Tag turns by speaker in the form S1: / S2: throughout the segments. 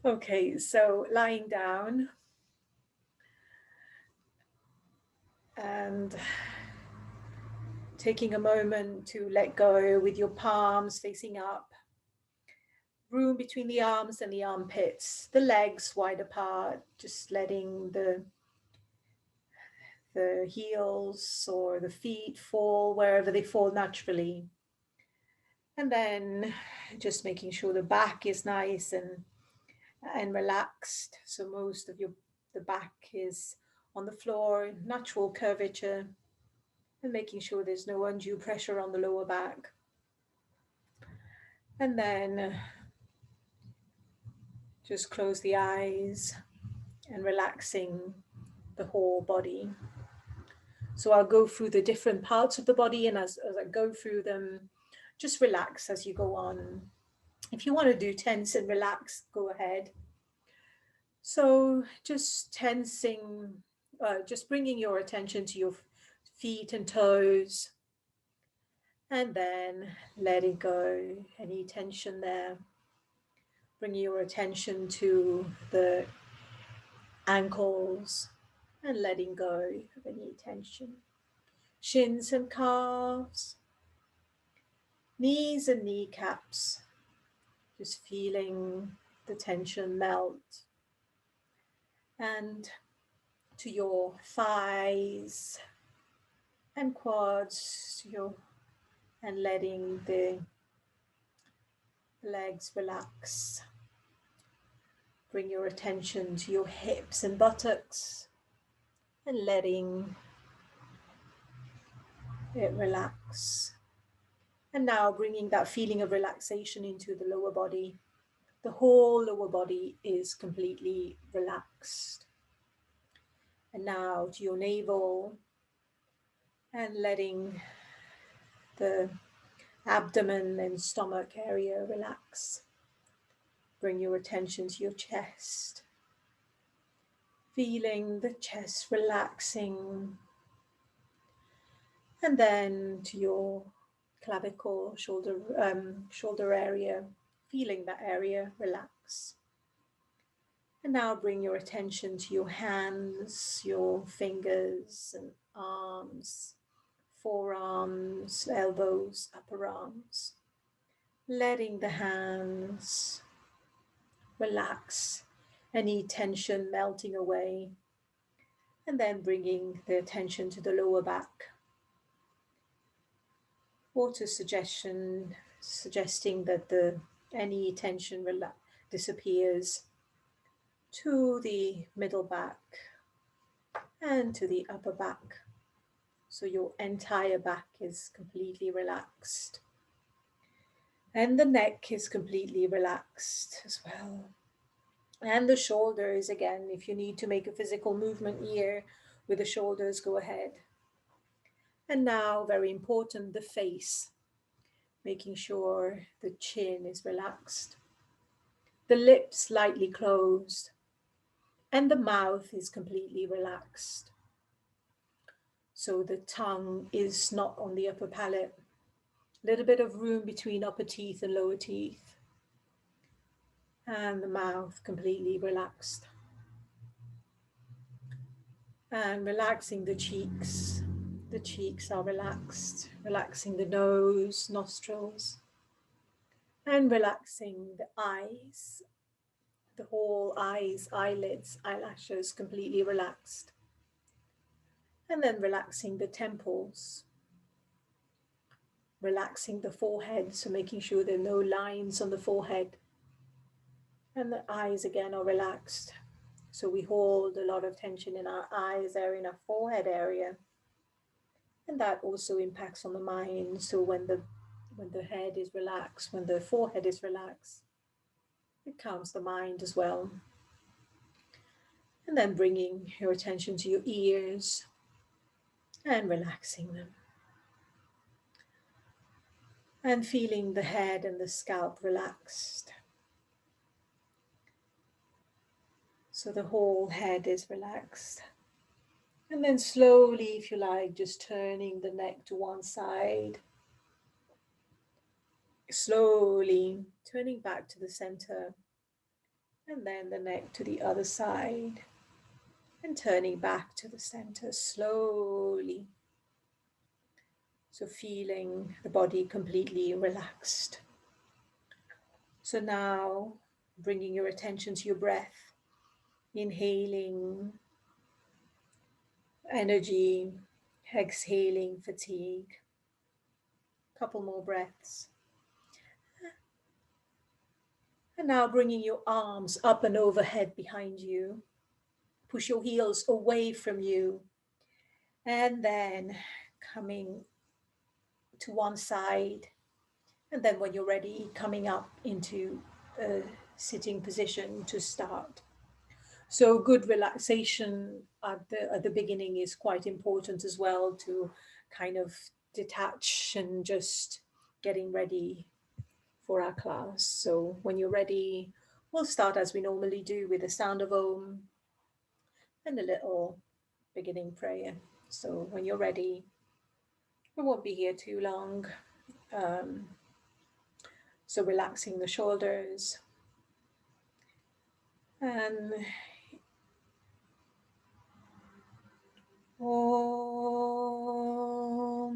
S1: Okay, so lying down and taking a moment to let go with your palms facing up, room between the arms and the armpits, the legs wide apart, just letting the heels or the feet fall wherever they fall naturally. And then just making sure the back is nice and relaxed. So most of your the back is on the floor, natural curvature, and making sure there's no undue pressure on the lower back. And then just close the eyes and relaxing the whole body. So I'll go through the different parts of the body, and as I go through them, just relax as you go on. If you want to do tense and relax, go ahead. So just tensing, just bringing your attention to your feet and toes, and then letting go any tension there. Bringing your attention to the ankles and letting go of any tension. Shins and calves, knees and kneecaps, just feeling the tension melt. And to your thighs and quads, and letting the legs relax. Bring your attention to your hips and buttocks and letting it relax. And now bringing that feeling of relaxation into the lower body. The whole lower body is completely relaxed. And now to your navel and letting the abdomen and stomach area relax. Bring your attention to your chest, feeling the chest relaxing. And then to your clavicle, shoulder area, feeling that area relax. And now bring your attention to your hands, your fingers and arms, forearms, elbows, upper arms. Letting the hands relax, any tension melting away. And then bringing the attention to the lower back. Water suggesting that any tension disappears to the middle back and to the upper back. So your entire back is completely relaxed. And the neck is completely relaxed as well. And the shoulders, again, if you need to make a physical movement here with the shoulders, go ahead. And now, very important, the face, making sure the chin is relaxed, the lips slightly closed, and the mouth is completely relaxed. So the tongue is not on the upper palate, a little bit of room between upper teeth and lower teeth, and the mouth completely relaxed. And relaxing the cheeks. The cheeks are relaxed, relaxing the nose, nostrils, and relaxing the eyes, the whole eyes, eyelids, eyelashes completely relaxed. And then relaxing the temples, relaxing the forehead, so making sure there are no lines on the forehead. And the eyes again are relaxed. So we hold a lot of tension in our eyes area, in our forehead area. And that also impacts on the mind. So when the head is relaxed, when the forehead is relaxed, it calms the mind as well. And then bringing your attention to your ears and relaxing them. And feeling the head and the scalp relaxed. So the whole head is relaxed. And then slowly, if you like, just turning the neck to one side. Slowly turning back to the center. And then the neck to the other side. And turning back to the center slowly. So feeling the body completely relaxed. So now bringing your attention to your breath, inhaling energy, exhaling fatigue. Couple more breaths. And now bringing your arms up and overhead behind you. Push your heels away from you. And then coming to one side. And then when you're ready, coming up into a sitting position to start. So good relaxation at the beginning is quite important as well, to kind of detach and just getting ready for our class. So when you're ready, we'll start as we normally do with the sound of Om and a little beginning prayer. So when you're ready, we won't be here too long. Um, so relaxing the shoulders and Om.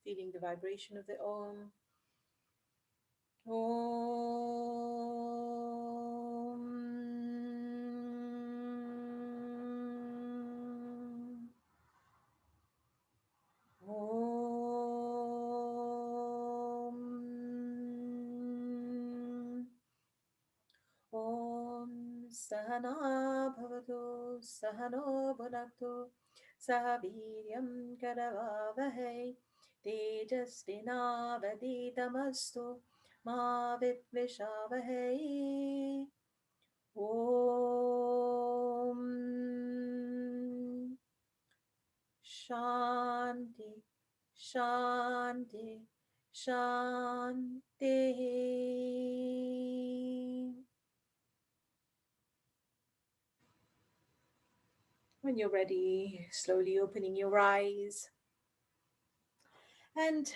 S1: Feeling the vibration of the Om. Om. Om. Om Sahana Bhavatu Sahano Bhunaktu Sahaviryam Karavavahe Tejasvinavaditamastu Ma Vidvishavahe Om Shanti Shanti Shanti. When you're ready, slowly opening your eyes. And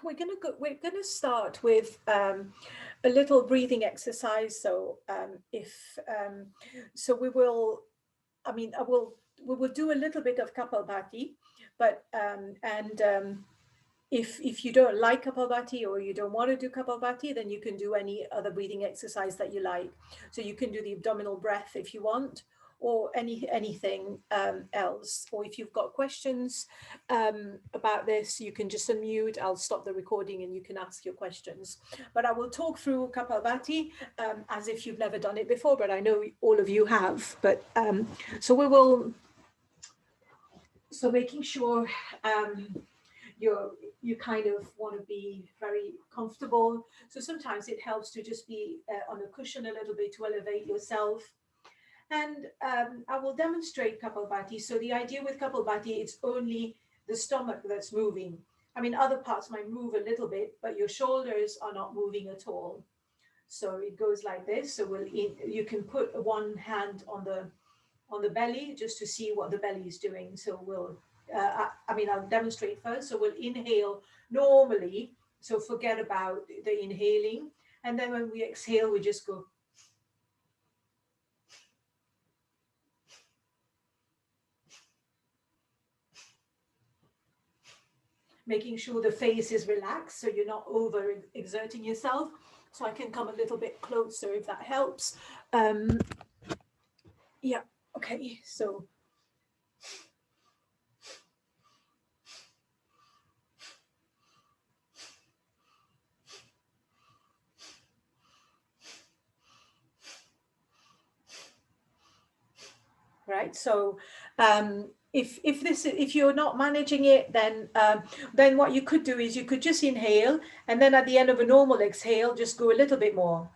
S1: we're gonna start with a little breathing exercise. So if so, we will. I mean, we will do a little bit of Kapalbhati, but if you don't like Kapalbhati or you don't want to do Kapalbhati, then you can do any other breathing exercise that you like. So you can do the abdominal breath if you want, or anything else. Or if you've got questions about this, you can just unmute. I'll stop the recording and you can ask your questions. But I will talk through Kapalbhati as if you've never done it before, but I know all of you have. But so we will. So making sure you kind of want to be very comfortable. So sometimes it helps to just be on a cushion a little bit to elevate yourself. And I will demonstrate Kapalbhati. So the idea with Kapalbhati, it's only the stomach that's moving. I mean, other parts might move a little bit, but your shoulders are not moving at all. So it goes like this. So you can put one hand on the belly just to see what the belly is doing. So I'll demonstrate first. So we'll inhale normally. So forget about the inhaling. And then when we exhale, we just go. Making sure the face is relaxed so you're not over exerting yourself. So I can come a little bit closer if that helps. Yeah, okay, so. Right, so if you're not managing it, then what you could do is you could just inhale, and then at the end of a normal exhale, just go a little bit more.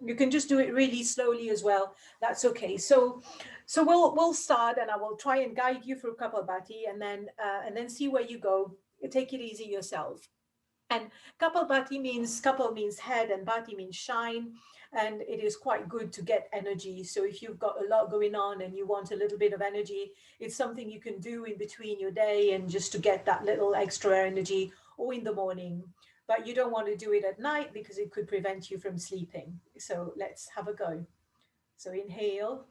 S1: You can just do it really slowly as well. That's okay. So we'll start, and I will try and guide you through Kapalbhati, and then see where you go. Take it easy yourself. And Kapalbhati means, Kapal means head and Bhati means shine. and it is quite good to get energy. So if you've got a lot going on and you want a little bit of energy, it's something you can do in between your day and just to get that little extra energy, or in the morning. But you don't want to do it at night because it could prevent you from sleeping. So let's have a go. So inhale,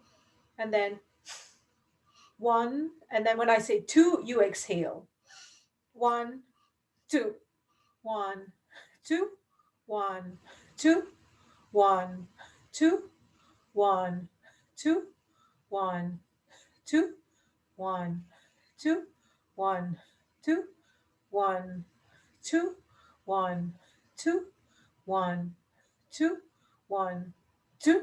S1: and then one, and then when I say two, you exhale. One, two, one, two, one, two, one, two, one, two, one, two, one, two, one, two, one, two, one, two, one, two, one, two,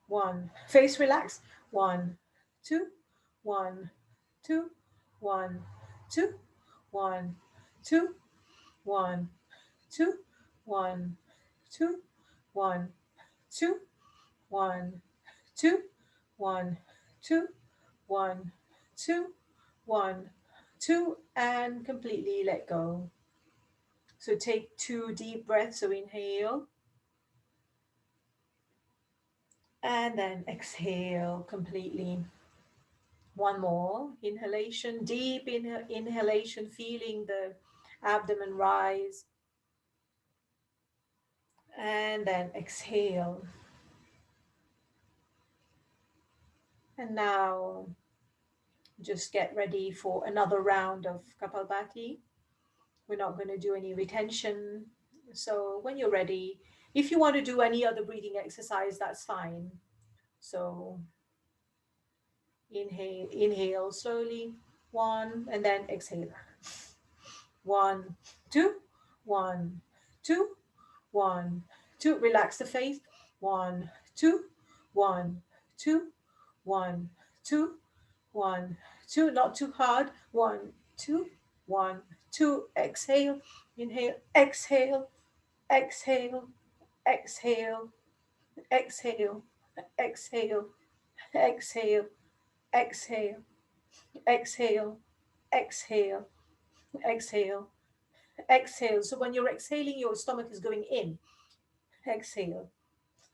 S1: one. Face relax. One, two, one, two, one, two, one, two, one, two, one, two, one, two, one, two, one, two, one, two, one, two, and completely let go. So take 2 deep breaths. So inhale, and then exhale completely. One more inhalation, deep inhalation, feeling the abdomen rise, and then exhale. And now just get ready for another round of Kapalbhati. We're not going to do any retention. So when you're ready, if you want to do any other breathing exercise, that's fine. So inhale slowly, one, and then exhale. One, two, one, two, one, two. Relax the face. One, two, one, two, one, two, one, two. Not too hard. One, two, one, two. Exhale, inhale, exhale, exhale, exhale, exhale, exhale, exhale, exhale, exhale, exhale, exhale, exhale. So when you're exhaling, your stomach is going in. Exhale,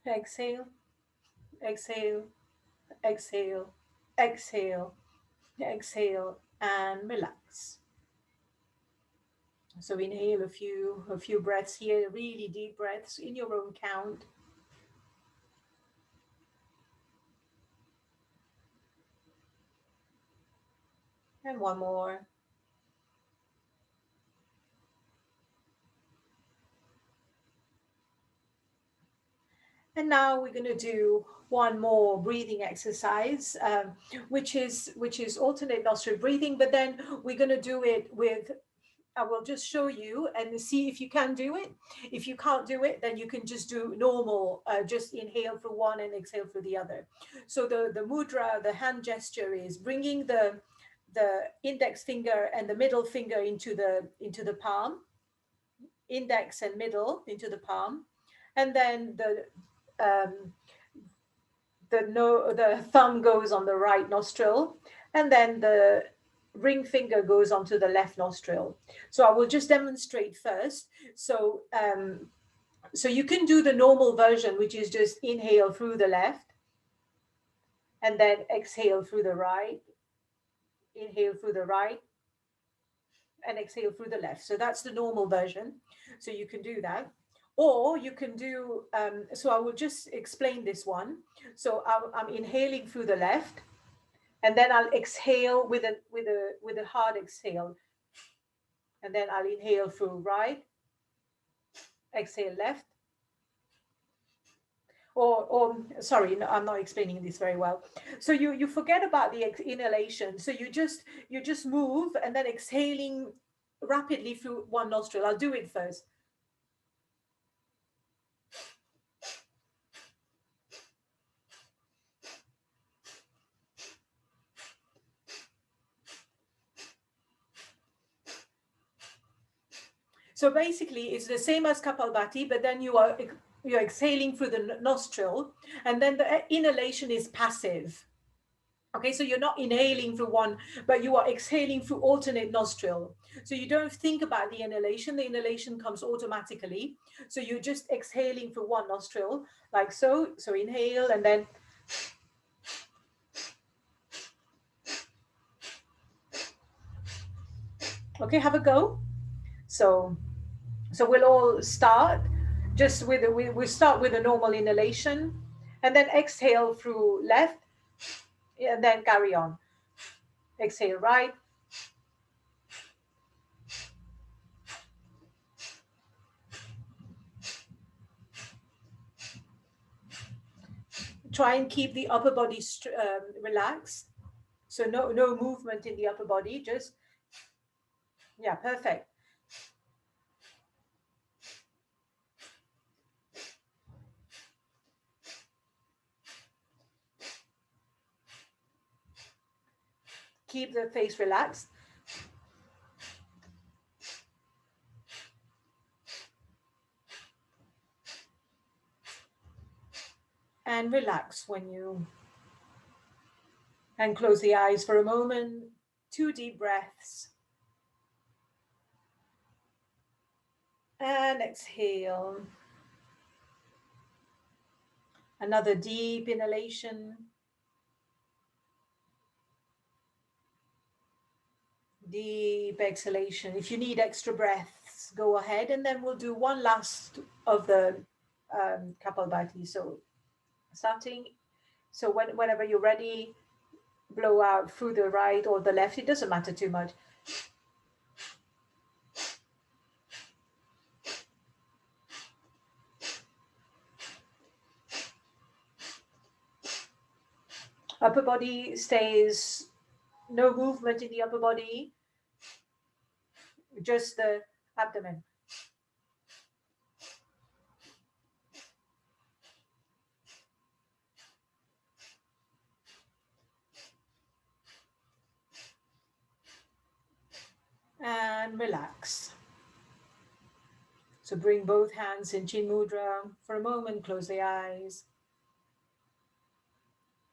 S1: exhale, exhale, exhale, exhale, exhale, and relax. So inhale a few breaths here, really deep breaths in your own count. And one more. And now we're going to do one more breathing exercise, which is alternate nostril breathing. But then we're going to do it with. I will just show you and see if you can do it. If you can't do it, then you can just do normal. Just inhale through one and exhale through the other. So the mudra, the hand gesture, is bringing the index finger and the middle finger into the palm, index and middle into the palm, and then um, the thumb goes on the right nostril, and then the ring finger goes onto the left nostril. So I will just demonstrate first. So you can do the normal version, which is just inhale through the left and then exhale through the right, inhale through the right and exhale through the left. So that's the normal version. So you can do that. Or you can do, so I will just explain this one. So I'm inhaling through the left, and then I'll exhale with a hard exhale, and then I'll inhale through right, exhale left, or sorry, no, I'm not explaining this very well. So you forget about the inhalation. So you just move and then exhaling rapidly through one nostril. I'll do it first. So basically, it's the same as Kapalbhati, but then you're exhaling through the nostril, and then the inhalation is passive. Okay, so you're not inhaling through one, but you are exhaling through alternate nostril. So you don't think about the inhalation comes automatically. So you're just exhaling through one nostril, like so. So inhale and then, okay, have a go. So we'll all start just with, we start with a normal inhalation and then exhale through left and then carry on. Exhale right. Try and keep the upper body relaxed. So no movement in the upper body, just, yeah, perfect. Keep the face relaxed. And relax when you, and close the eyes for a moment. 2 deep breaths. And exhale. Another deep inhalation. Deep exhalation. If you need extra breaths, go ahead, and then we'll do one last of the Kapalbhati. So starting, so whenever you're ready, blow out through the right or the left. It doesn't matter too much. Upper body stays, no movement in the upper body, just the abdomen. And relax. So bring both hands in Chin Mudra for a moment, close the eyes.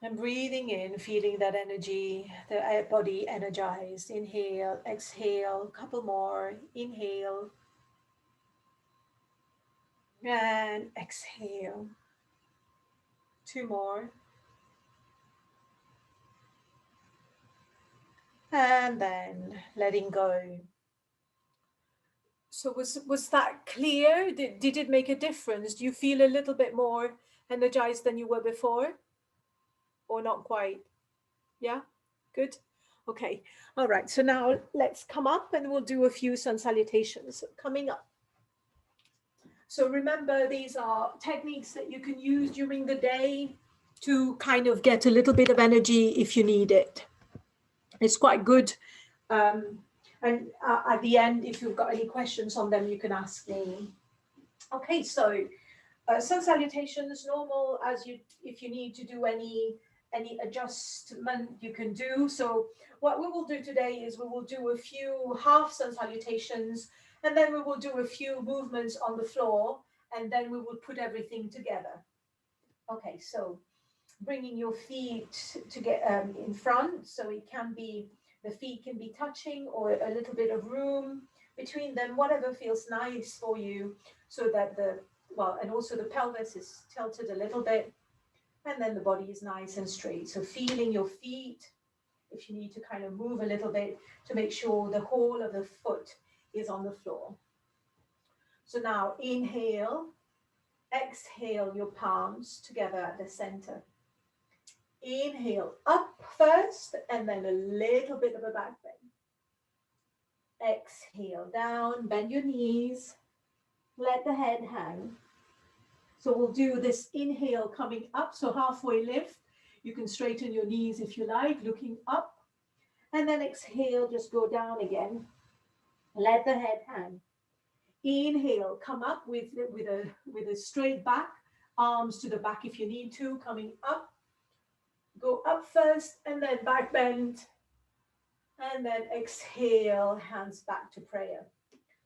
S1: And breathing in, feeling that energy, the body energized. Inhale, exhale, couple more. Inhale and exhale. 2 more. And then letting go. So was that clear? Did it make a difference? Do you feel a little bit more energized than you were before? Or not quite? Yeah? Good? Okay. All right. So now let's come up and we'll do a few sun salutations. Coming up. So remember, these are techniques that you can use during the day to kind of get a little bit of energy if you need it. It's quite good. Um, and at the end, if you've got any questions on them, you can ask me. Okay, so sun salutations, normal, as you, if you need to do any adjustment, you can do. So what we will do today is we will do a few half sun salutations, and then we will do a few movements on the floor, and then we will put everything together. Okay, so bringing your feet to get in front, so it can be, the feet can be touching or a little bit of room between them, whatever feels nice for you, so that the, well, and also the pelvis is tilted a little bit, and then the body is nice and straight. So feeling your feet, if you need to kind of move a little bit to make sure the whole of the foot is on the floor. So now inhale, exhale your palms together at the center. Inhale up first, and then a little bit of a back bend. Exhale down, bend your knees, let the head hang. So we'll do this inhale coming up, so halfway lift. You can straighten your knees if you like, looking up. And then exhale, just go down again. Let the head hang. Inhale, come up with a straight back, arms to the back if you need to, coming up. Go up first and then back bend. And then exhale, hands back to prayer.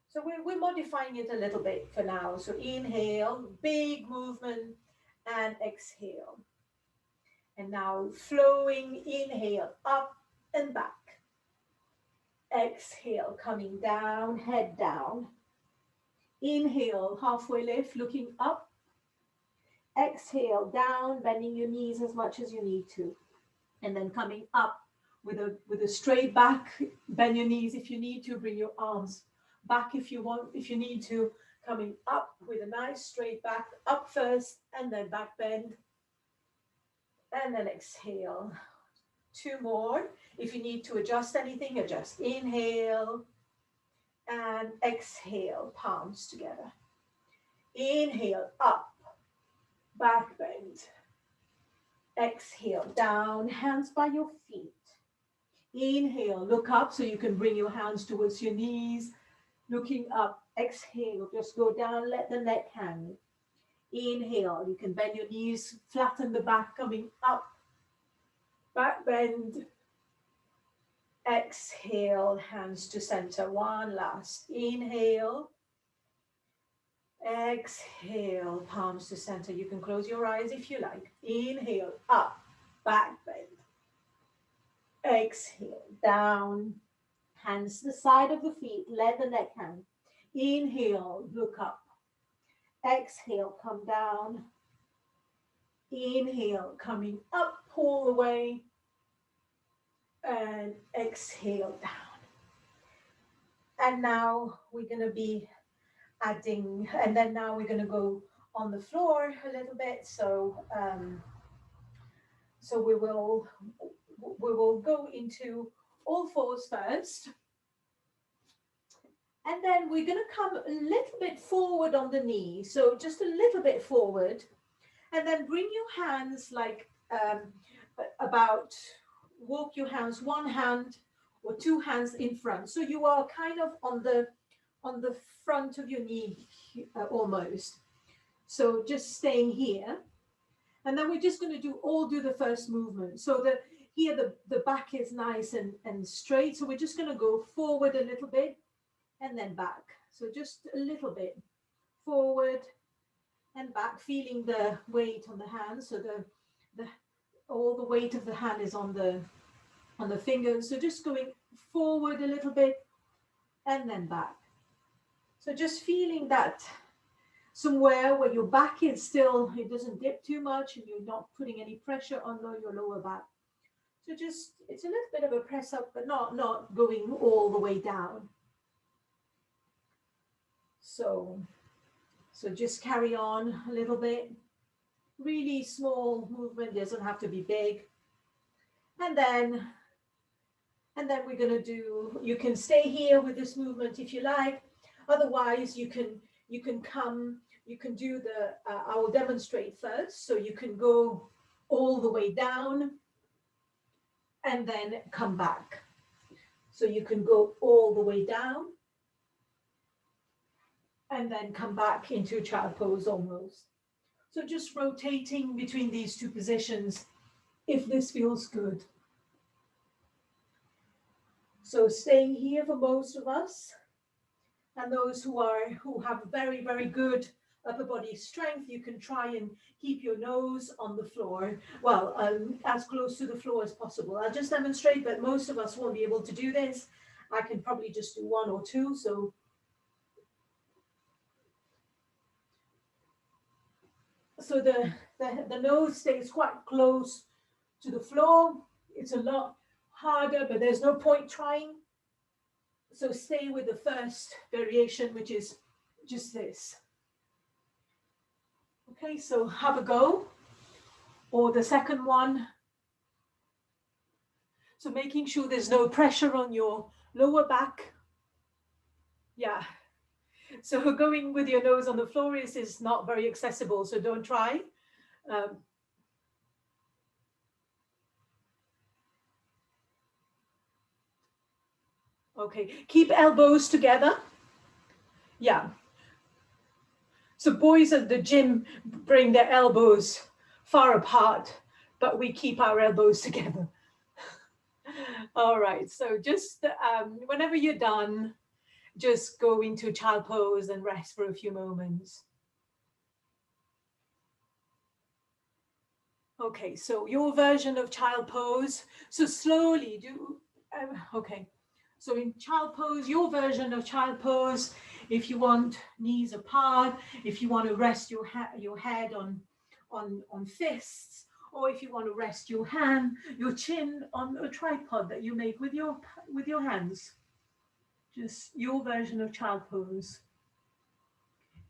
S1: So we're modifying it a little bit for now. So inhale, big movement, and exhale. And now flowing, inhale, up and back. Exhale, coming down, head down. Inhale, halfway lift, looking up. Exhale, down, bending your knees as much as you need to. And then coming up with a straight back, bend your knees if you need to, bring your arms back if you want, if you need to. Coming up with a nice straight back, up first, and then back bend. And then exhale. 2 more. If you need to adjust anything, adjust. Inhale and exhale, palms together. Inhale, up, back bend. Exhale, down, hands by your feet. Inhale, look up so you can bring your hands towards your knees. Looking up, exhale, just go down, let the neck hang. Inhale, you can bend your knees, flatten the back, coming up. Back bend. Exhale, hands to center. One last. Inhale. Exhale, palms to center. You can close your eyes if you like. Inhale, up, back bend. Exhale, down. Hands to the side of the feet. Let the neck hang. Inhale, look up. Exhale, come down. Inhale, coming up, pull away. And exhale, down. And now we're going to be adding, and then now we're going to go on the floor a little bit. So we will go into all fours first. And then we're going to come a little bit forward on the knee. So just a little bit forward. And then bring your hands like walk your hands, one hand or two hands in front. So you are kind of on the front of your knee almost. So just staying here. And then we're just going to do the first movement. So here the back is nice and straight. So we're just going to go forward a little bit and then back. So just a little bit forward and back, feeling the weight on the hands. So all the weight of the hand is on the fingers. So just going forward a little bit and then back. So just feeling that somewhere where your back is still, it doesn't dip too much and you're not putting any pressure on your lower back. So just, it's a little bit of a press up, but not going all the way down. So just carry on a little bit. Really small movement, doesn't have to be big. And then we're going to do, you can stay here with this movement if you like. Otherwise, you can do I will demonstrate first. So you can go all the way down and then come back. So you can go all the way down and then come back into child pose almost. So just rotating between these two positions if this feels good. So staying here for most of us, and those who have very, very good upper body strength, you can try and keep your nose on the floor, well, as close to the floor as possible. I'll just demonstrate, but most of us won't be able to do this. I can probably just do one or two. So the nose stays quite close to the floor. It's a lot harder, but there's no point trying. So stay with the first variation, which is just this. Okay, so have a go. Or the second one. So making sure there's no pressure on your lower back. Yeah. So going with your nose on the floor is not very accessible, so don't try. Okay, keep elbows together. Yeah. So boys at the gym bring their elbows far apart, but we keep our elbows together. All right, so just whenever you're done, just go into child pose and rest for a few moments. Okay, so your version of child pose. So slowly do, okay. So in child pose, your version of child pose, if you want knees apart, if you want to rest your head on fists, or if you want to rest your chin on a tripod that you make with your hands. Just your version of child pose.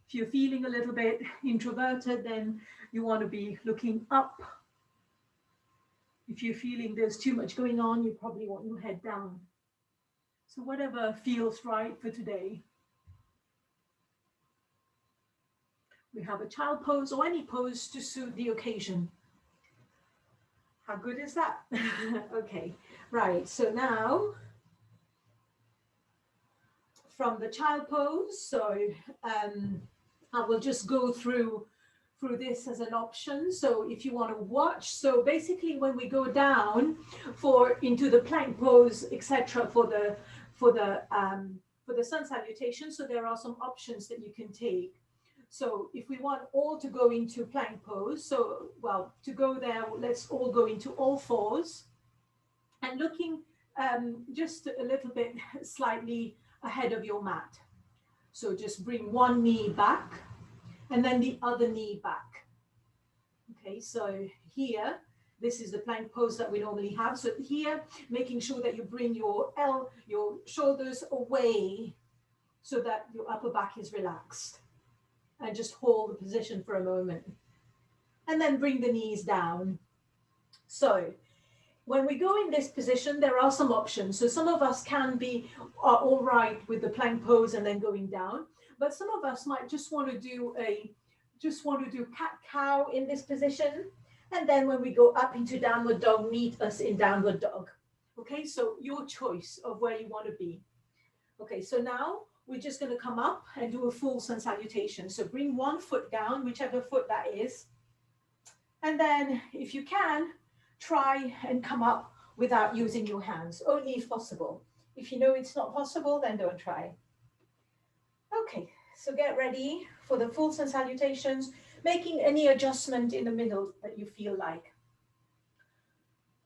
S1: If you're feeling a little bit introverted, then you want to be looking up. If you're feeling there's too much going on, you probably want your head down. So whatever feels right for today. We have a child pose or any pose to suit the occasion. How good is that? Okay, right. So now from the child pose, so I will just go through this as an option. So if you want to watch, so basically when we go down into the plank pose, etc., for the sun salutation, so there are some options that you can take. So if we want all to go into plank pose, so well, to go there, let's all go into all fours and looking just a little bit slightly ahead of your mat. So just bring one knee back and then the other knee back. Okay, so here, this is the plank pose that we normally have. So here, making sure that you bring your shoulders away so that your upper back is relaxed. And just hold the position for a moment. And then bring the knees down. So when we go in this position, there are some options. So some of us can be all right with the plank pose and then going down, but some of us might just want to do cat-cow in this position. And then when we go up into downward dog, meet us in downward dog. Okay, so your choice of where you want to be. Okay, so now we're just going to come up and do a full sun salutation. So bring one foot down, whichever foot that is. And then if you can, try and come up without using your hands, only if possible. If you know it's not possible, then don't try. Okay, so get ready for the full sun salutations, making any adjustment in the middle that you feel like.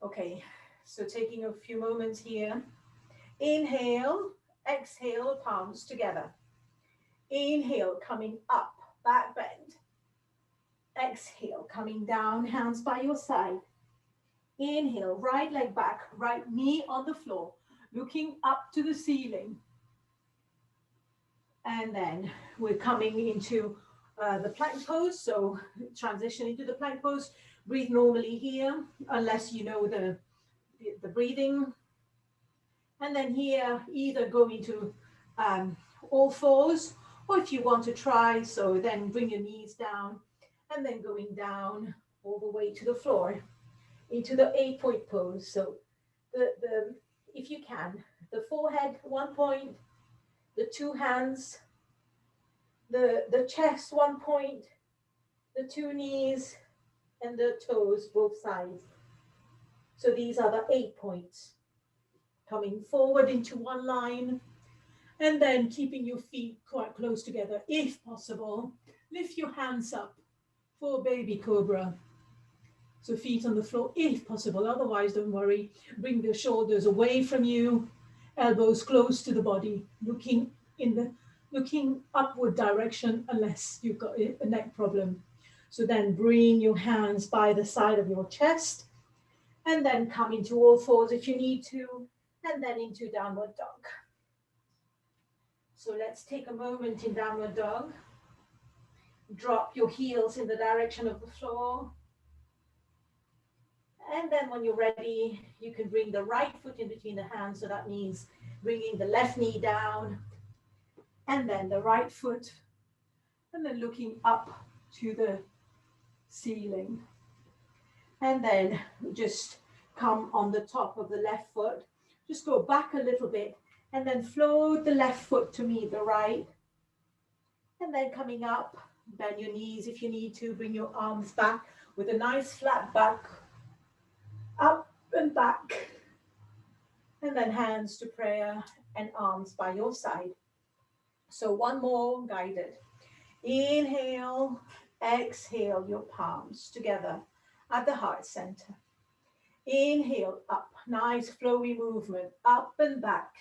S1: Okay, so taking a few moments here. Inhale, exhale, palms together. Inhale, coming up, back bend. Exhale, coming down, hands by your side. Inhale, right leg back, right knee on the floor, looking up to the ceiling. And then we're coming into the plank pose. So transition into the plank pose. Breathe normally here, unless you know the breathing. And then here, either go into all fours, or if you want to try, so then bring your knees down, and then going down all the way to the floor, into the 8-point pose. So if you can, the forehead 1 point, the two hands, the chest 1 point, the two knees, and the toes both sides. So these are the 8 points. Coming forward into one line, and then keeping your feet quite close together. If possible, lift your hands up for baby cobra. So feet on the floor if possible, otherwise don't worry. Bring the shoulders away from you, elbows close to the body, looking upward direction unless you've got a neck problem. So then bring your hands by the side of your chest and then come into all fours if you need to, and then into downward dog. So let's take a moment in downward dog. Drop your heels in the direction of the floor. And then when you're ready, you can bring the right foot in between the hands. So that means bringing the left knee down and then the right foot, and then looking up to the ceiling. And then just come on the top of the left foot. Just go back a little bit and then float the left foot to meet the right. And then coming up, bend your knees if you need to, bring your arms back with a nice flat back, up and back. And then hands to prayer and arms by your side. So one more guided. Inhale, exhale your palms together. at the heart center. Inhale up, nice flowy movement, up and back.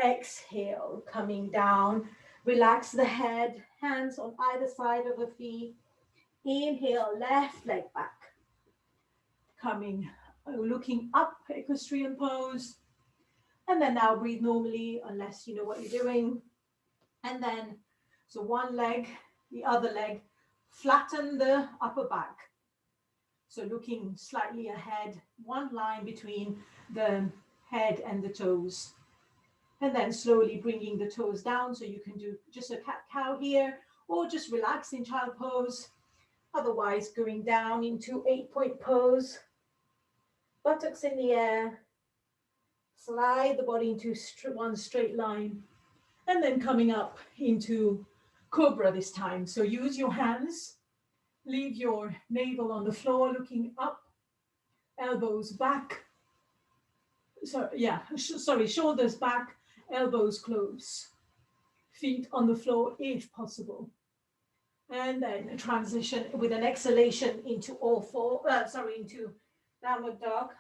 S1: Exhale, coming down. Relax the head, hands on either side of the feet. Inhale, left leg back. Coming, looking up, equestrian pose. And then now breathe normally, unless you know what you're doing. And then, so one leg, the other leg, flatten the upper back. So looking slightly ahead, one line between the head and the toes. And then slowly bringing the toes down, so you can do just a cat-cow here, or just relax in child pose. Otherwise, going down into 8-point pose. Buttocks in the air. Slide the body into one straight line. And then coming up into cobra this time. So use your hands. Leave your navel on the floor, looking up. Elbows back. Shoulders back. Elbows close. Feet on the floor if possible. And then transition with an exhalation into into downward dog.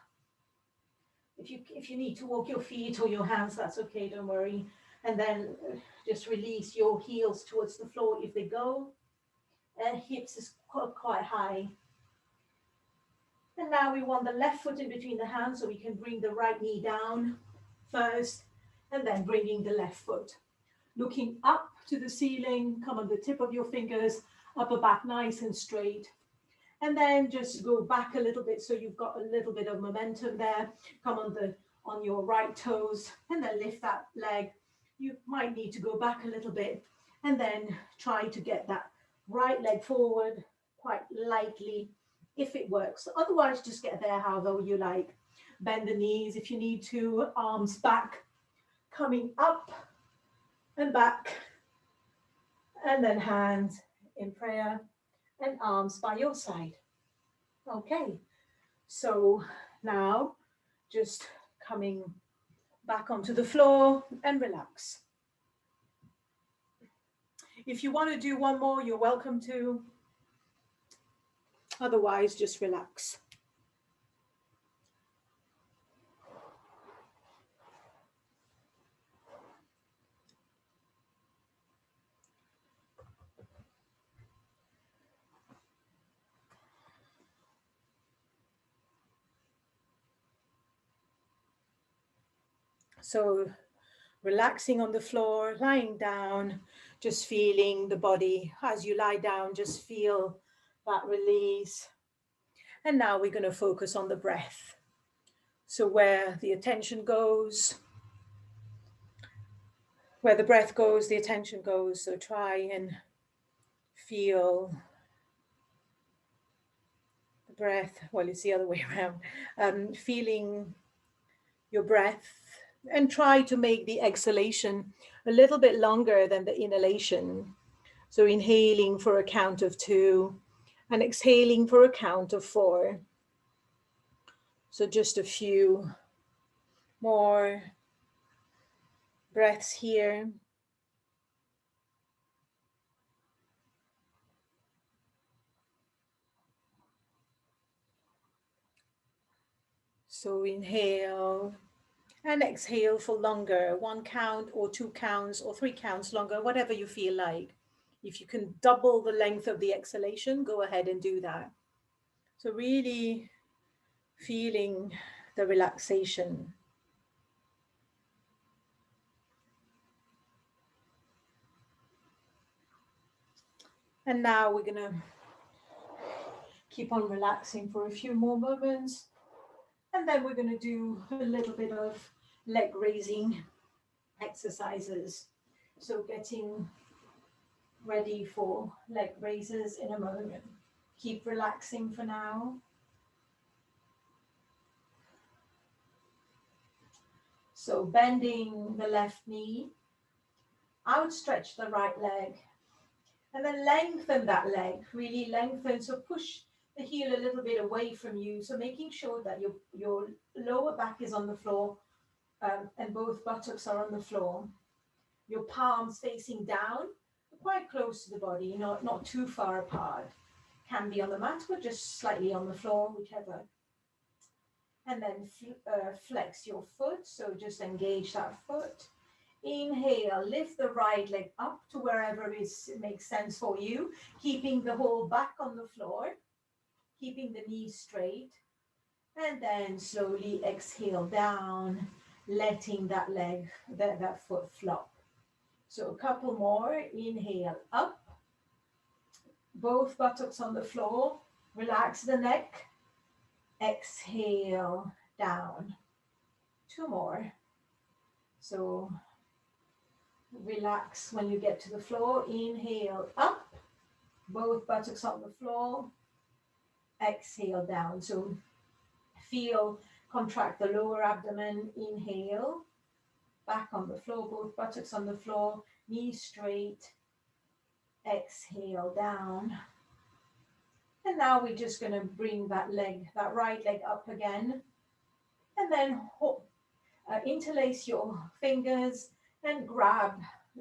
S1: If you need to walk your feet or your hands, that's okay, don't worry. And then just release your heels towards the floor if they go. Hips is quite high. And now we want the left foot in between the hands, so we can bring the right knee down first, and then bringing the left foot. Looking up to the ceiling, come on the tip of your fingers, upper back nice and straight. And then just go back a little bit, so you've got a little bit of momentum there. Come on your right toes, and then lift that leg. You might need to go back a little bit, and then try to get that right leg forward quite lightly, if it works. Otherwise, just get there however you like. Bend the knees if you need to, arms back, coming up and back, and then hands in prayer and arms by your side. Okay, so now just coming back onto the floor and relax. If you want to do one more, you're welcome to. Otherwise, just relax. So relaxing on the floor, lying down, just feeling the body as you lie down, just feel that release. And now we're going to focus on the breath. So where the attention goes, where the breath goes, the attention goes. So try and feel the breath. Well, it's the other way around. Feeling your breath, and try to make the exhalation a little bit longer than the inhalation. So inhaling for a count of 2 and exhaling for a count of 4. So just a few more breaths here. So inhale and exhale for longer, 1 count or 2 counts or 3 counts longer, whatever you feel like. If you can double the length of the exhalation, go ahead and do that. So really feeling the relaxation. And now we're going to keep on relaxing for a few more moments. And then we're going to do a little bit of leg raising exercises. So getting ready for leg raises in a moment. Keep relaxing for now. So bending the left knee, outstretch the right leg, and then lengthen that leg, really lengthen. So push the heel a little bit away from you. So making sure that your lower back is on the floor and both buttocks are on the floor. Your palms facing down, quite close to the body, not too far apart. Can be on the mat or just slightly on the floor, whichever. And then flex your foot, so just engage that foot. Inhale, lift the right leg up to wherever it makes sense for you, keeping the whole back on the floor, keeping the knees straight. And then slowly exhale down, letting that leg, that foot flop. So a couple more. Inhale up, both buttocks on the floor, relax the neck. Exhale down. Two more. So relax when you get to the floor. Inhale up, both buttocks on the floor. Exhale down. So feel, contract the lower abdomen. Inhale, back on the floor, both buttocks on the floor, knees straight. Exhale down. And now we're just going to bring that leg, that right leg up again. And then interlace your fingers and grab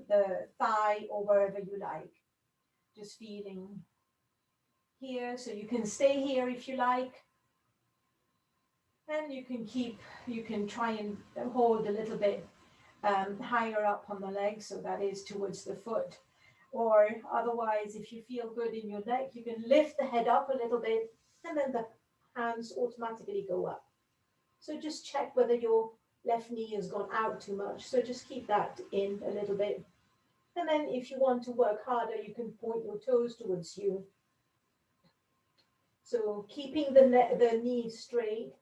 S1: the thigh or wherever you like. Just feeling here. So you can stay here if you like. And you can try and hold a little bit higher up on the leg. So that is towards the foot. Or otherwise, if you feel good in your neck, you can lift the head up a little bit and then the hands automatically go up. So just check whether your left knee has gone out too much. So just keep that in a little bit. And then if you want to work harder, you can point your toes towards you. So keeping the knees straight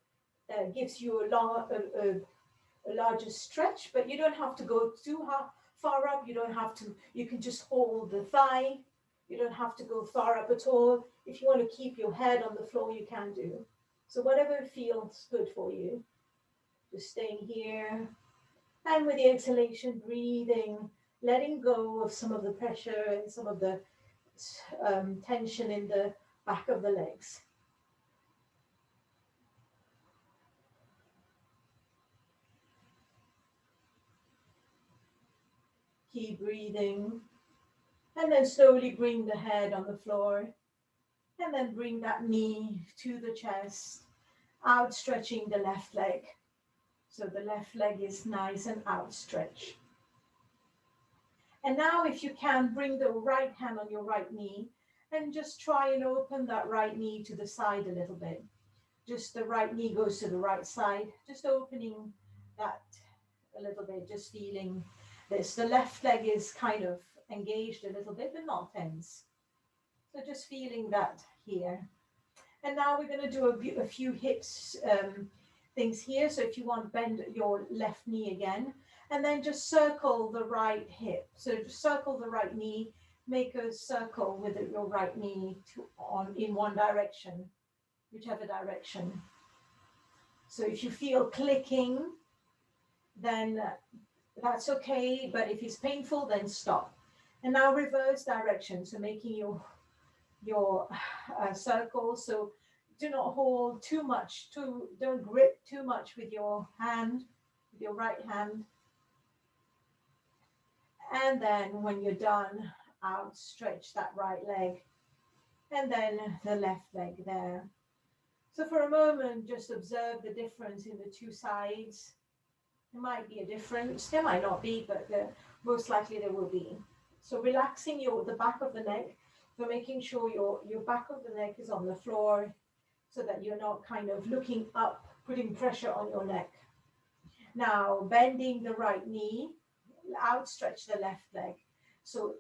S1: gives you a larger stretch, but you don't have to go too far up. You don't have to, you can just hold the thigh. You don't have to go far up at all. If you want to keep your head on the floor, you can do. So whatever feels good for you. Just staying here. And with the exhalation, breathing, letting go of some of the pressure and some of the tension in the back of the legs. Keep breathing. And then slowly bring the head on the floor. And then bring that knee to the chest, outstretching the left leg. So the left leg is nice and outstretched. And now if you can, bring the right hand on your right knee and just try and open that right knee to the side a little bit. Just the right knee goes to the right side, just opening that a little bit, just feeling this. The left leg is kind of engaged a little bit, but not tense. So just feeling that here. And now we're going to do a few hips things here. So if you want, bend your left knee again, and then just circle the right hip. So just circle the right knee, make a circle with your right knee in one direction, whichever direction. So if you feel clicking, then that's okay. But if it's painful, then stop. And now reverse direction. So making your circle. So do not hold too much, don't grip too much with your hand, with your right hand. And then when you're done, outstretch that right leg and then the left leg there. So for a moment, just observe the difference in the two sides. There might be a difference, there might not be, but most likely there will be. So relaxing the back of the neck, so making sure your back of the neck is on the floor so that you're not kind of looking up, putting pressure on your neck. Now, bending the right knee, outstretch the left leg. So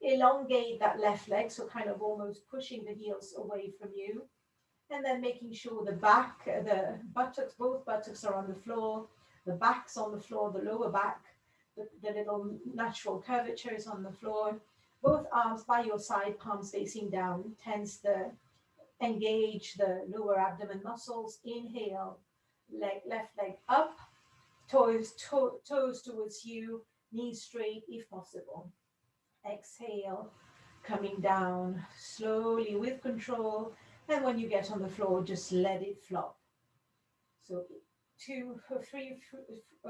S1: elongate that left leg, so kind of almost pushing the heels away from you. And then making sure the back, the buttocks, both buttocks are on the floor, the back's on the floor, the lower back, the little natural curvature is on the floor. Both arms by your side, palms facing down, engage the lower abdomen muscles. Inhale, left leg up, toes towards you, knees straight if possible. Exhale, coming down slowly with control. And when you get on the floor, just let it flop. So a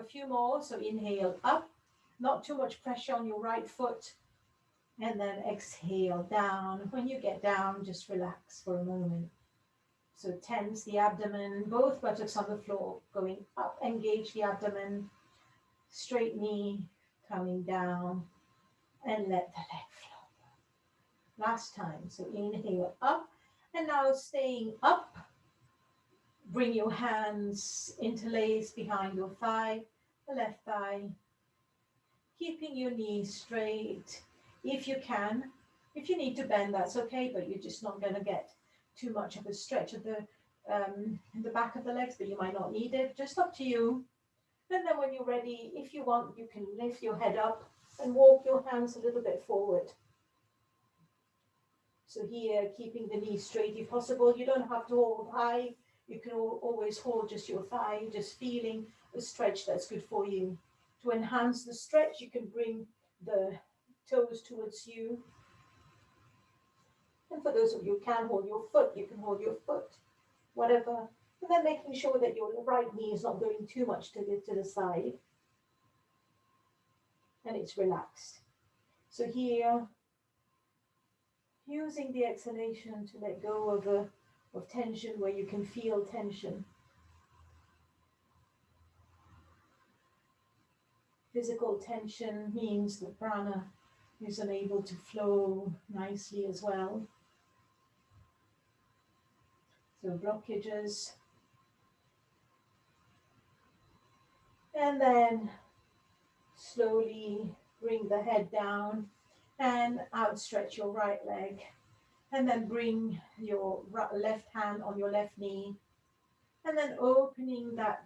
S1: few more. So inhale up, not too much pressure on your right foot. And then exhale down. When you get down, just relax for a moment. So tense the abdomen, both buttocks on the floor, going up, engage the abdomen, straight knee, coming down, and let the leg flow. Last time, so inhale up, and now staying up, bring your hands interlace behind your thigh, the left thigh, keeping your knees straight. If you can, if you need to bend, that's okay, but you're just not going to get too much of a stretch of the back of the legs, but you might not need it. Just up to you. And then when you're ready, if you want, you can lift your head up and walk your hands a little bit forward. So here, keeping the knees straight if possible. You don't have to hold high. You can always hold just your thigh, just feeling a stretch that's good for you. To enhance the stretch, you can bring the toes towards you. And for those of you who can hold your foot, you can hold your foot, whatever. And then making sure that your right knee is not going too much to the side. And it's relaxed. So here, using the exhalation to let go of tension where you can feel tension. Physical tension means the prana is unable to flow nicely as well. So blockages. And then slowly bring the head down and outstretch your right leg. And then bring your left hand on your left knee. And then opening that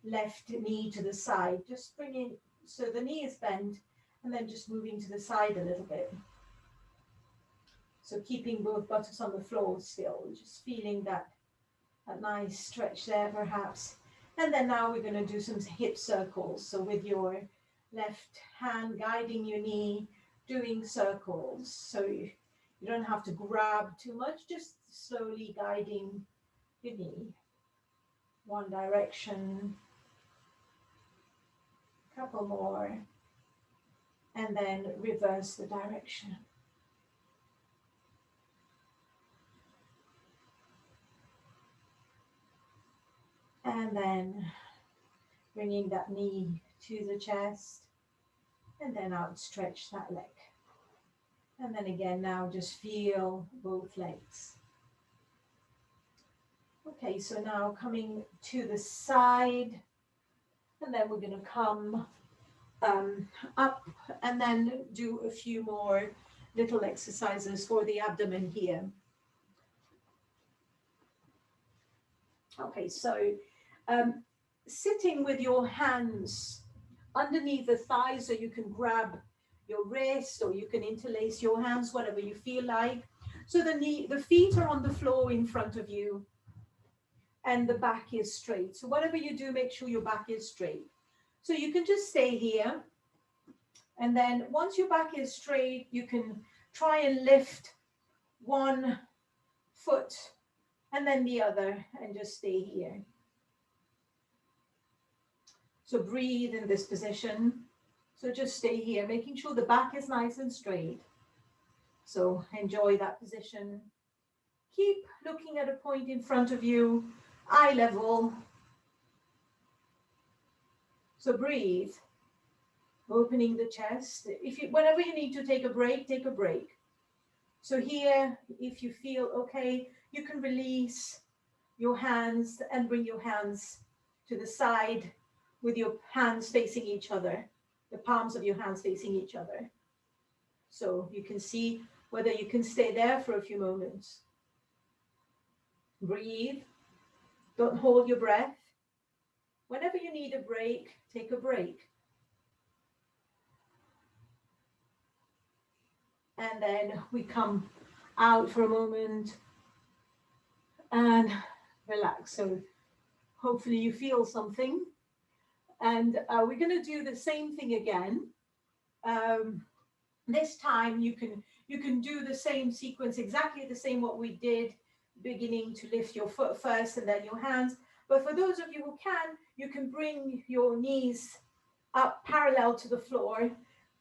S1: left knee to the side. Just bringing, so the knee is bent, and then just moving to the side a little bit. So keeping both buttocks on the floor still, just feeling that nice stretch there perhaps. And then now we're going to do some hip circles. So with your left hand guiding your knee, doing circles. So you don't have to grab too much, just slowly guiding your knee. One direction, couple more, and then reverse the direction. And then bringing that knee to the chest, and then outstretch that leg. And then again, now just feel both legs. Okay, so now coming to the side, and then we're going to come up and then do a few more little exercises for the abdomen here. Okay, so sitting with your hands underneath the thighs, so you can grab your wrist or you can interlace your hands, whatever you feel like. So the feet are on the floor in front of you and the back is straight. So whatever you do, make sure your back is straight. So you can just stay here. And then once your back is straight, you can try and lift one foot and then the other and just stay here. So breathe in this position. So just stay here, making sure the back is nice and straight. So enjoy that position. Keep looking at a point in front of you, eye level. So breathe, opening the chest. Whenever you need to take a break, take a break. So here, if you feel okay, you can release your hands and bring your hands to the side with your hands facing each other, the palms of your hands facing each other. So you can see whether you can stay there for a few moments. Breathe. Don't hold your breath. Whenever you need a break, take a break. And then we come out for a moment and relax. So hopefully you feel something. And we're going to do the same thing again. This time you can do the same sequence, exactly the same what we did, beginning to lift your foot first and then your hands. But for those of you who can, you can bring your knees up parallel to the floor,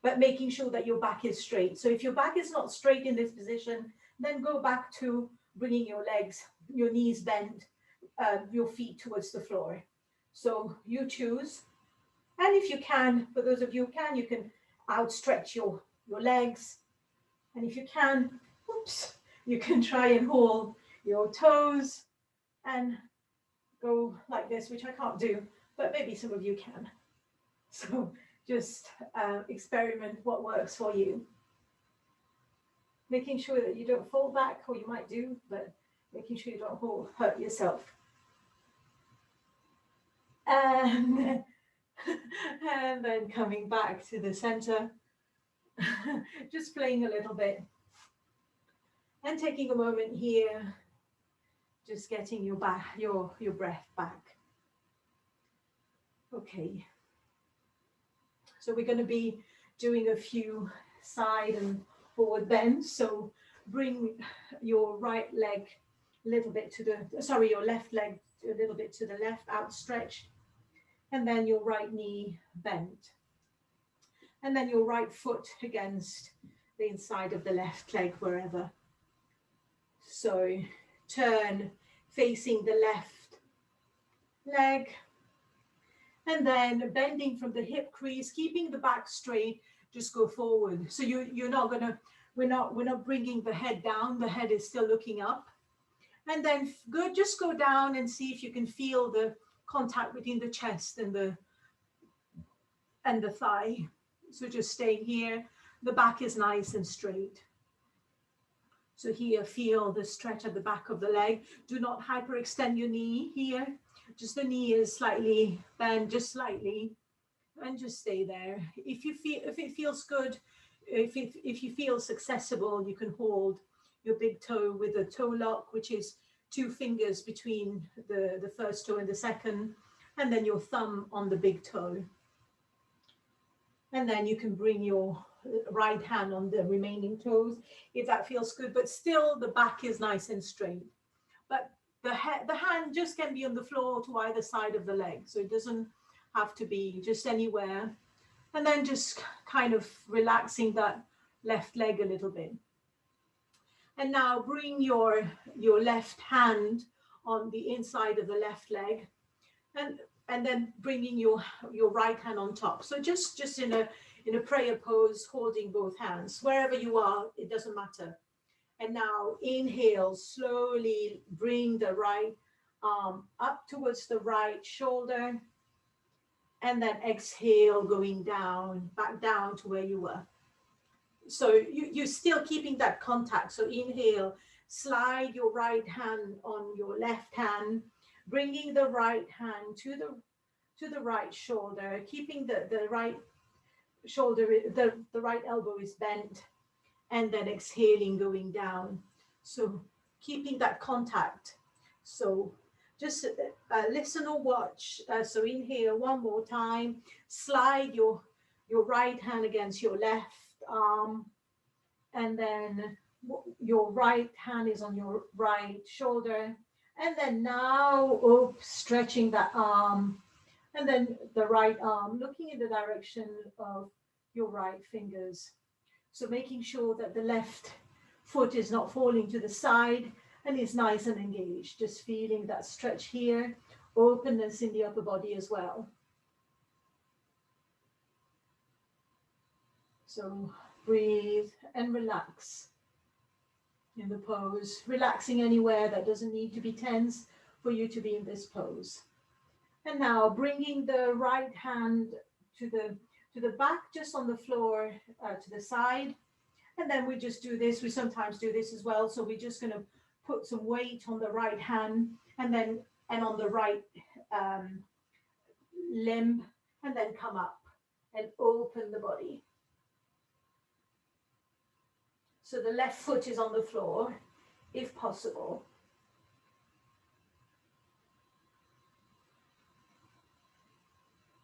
S1: but making sure that your back is straight. So if your back is not straight in this position, then go back to bringing your legs, your knees bent, your feet towards the floor. So you choose. And if you can, for those of you who can, you can outstretch your legs. And if you can, oops, you can try and hold your toes and go like this, which I can't do, but maybe some of you can. So just experiment what works for you. Making sure that you don't fall back, or you might do, but making sure you don't hurt yourself. And then coming back to the center, just playing a little bit. And taking a moment here, just getting your breath back. Okay. So we're going to be doing a few side and forward bends. So bring your right leg a little bit to the, your left leg a little bit to the left, outstretched. And then your right knee bent. And then your right foot against the inside of the left leg, wherever. So turn facing the left leg. And then bending from the hip crease, keeping the back straight, just go forward. So we're not bringing the head down. The head is still looking up. And then just go down and see if you can feel the contact between the chest and the thigh. So just staying here. The back is nice and straight. So here, feel the stretch at the back of the leg. Do not hyperextend your knee here. Just the knee is slightly bent, just slightly, and just stay there. If it feels good, if you feel accessible, you can hold your big toe with a toe lock, which is 2 fingers between the first toe and the second, and then your thumb on the big toe. And then you can bring your right hand on the remaining toes if that feels good, but still the back is nice and straight. But the hand just can be on the floor to either side of the leg, so it doesn't have to be just anywhere. And then just kind of relaxing that left leg a little bit. And now bring your left hand on the inside of the left leg, and then bringing your right hand on top. So just in a prayer pose, holding both hands. Wherever you are, it doesn't matter. And now inhale, slowly bring the right arm up towards the right shoulder. And then exhale, going down, back down to where you were. So you're still keeping that contact. So inhale, slide your right hand on your left hand, bringing the right hand to the right shoulder, keeping the right shoulder, the right elbow is bent, and then exhaling, going down. So keeping that contact. So just listen or watch. So inhale one more time, slide your right hand against your left arm, and then your right hand is on your right shoulder. And then now stretching that arm, and then the right arm looking in the direction of your right fingers. So making sure that the left foot is not falling to the side and is nice and engaged. Just feeling that stretch here, openness in the upper body as well. So breathe and relax in the pose, relaxing anywhere that doesn't need to be tense for you to be in this pose. And now bringing the right hand to the back, just on the floor, to the side. And then we just do this. We sometimes do this as well. So we're just going to put some weight on the right hand and on the right limb, and then come up and open the body. So the left foot is on the floor, if possible.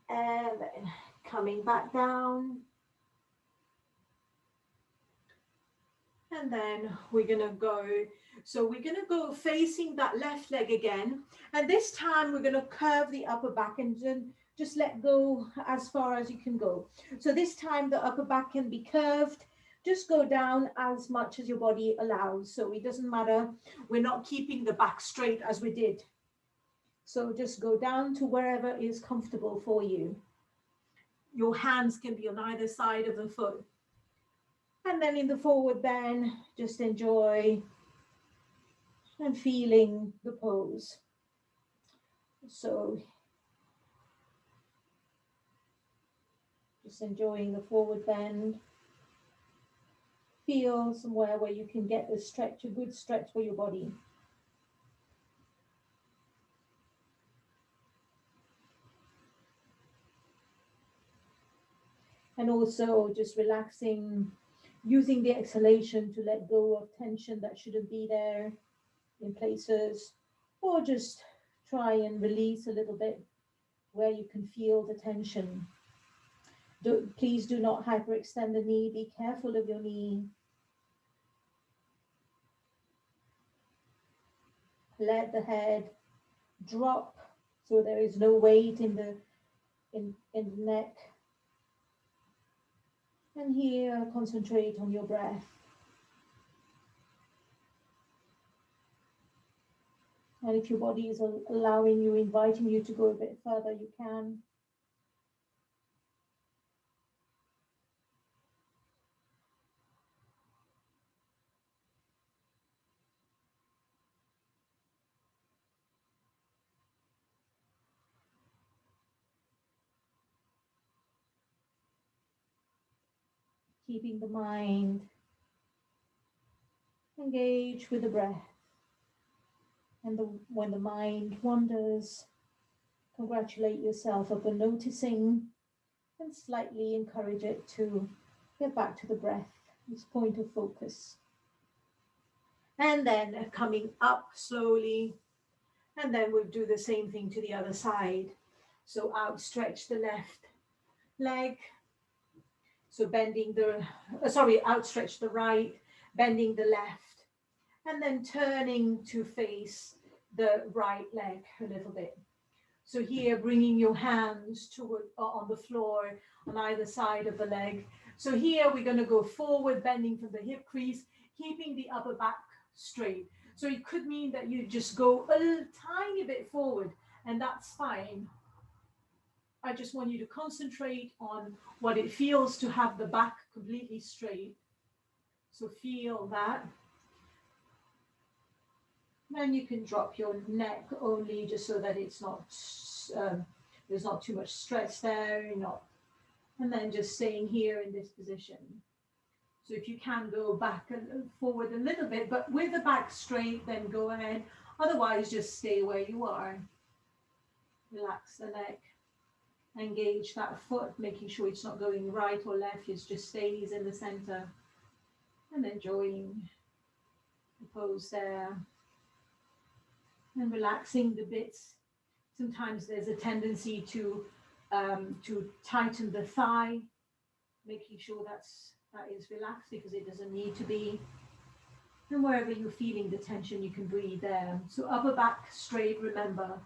S1: And then coming back down. And then we're going to go facing that left leg again. And this time we're going to curve the upper back and then just let go as far as you can go. So this time the upper back can be curved. Just go down as much as your body allows. So it doesn't matter. We're not keeping the back straight as we did. So just go down to wherever is comfortable for you. Your hands can be on either side of the foot. And then in the forward bend, just enjoy and feeling the pose. So just enjoying the forward bend. Feel somewhere where you can get a stretch, a good stretch for your body. And also just relaxing, using the exhalation to let go of tension that shouldn't be there in places, or just try and release a little bit where you can feel the tension. Please do not hyperextend the knee. Be careful of your knee. Let the head drop so there is no weight in the neck. And here, concentrate on your breath. And if your body is allowing you, inviting you to go a bit further, you can. Keeping the mind engaged with the breath. And when the mind wanders, congratulate yourself upon noticing and slightly encourage it to get back to the breath, this point of focus. And then coming up slowly, and then we'll do the same thing to the other side. So outstretch the left leg. So bending outstretch the right, bending the left, and then turning to face the right leg a little bit. So here, bringing your hands on the floor on either side of the leg. So here we're going to go forward, bending from the hip crease, keeping the upper back straight. So it could mean that you just go a tiny bit forward, and that's fine. I just want you to concentrate on what it feels to have the back completely straight. So feel that. Then you can drop your neck only just so that it's not, there's not too much stress there, and then just staying here in this position. So if you can go back and forward a little bit, but with the back straight, then go ahead. Otherwise, just stay where you are. Relax the neck. Engage that foot, making sure it's not going right or left. It just stays in the center. And enjoying the pose there. And relaxing the bits. Sometimes there's a tendency to tighten the thigh, making sure that is relaxed because it doesn't need to be. And wherever you're feeling the tension, you can breathe there. So upper back straight, remember.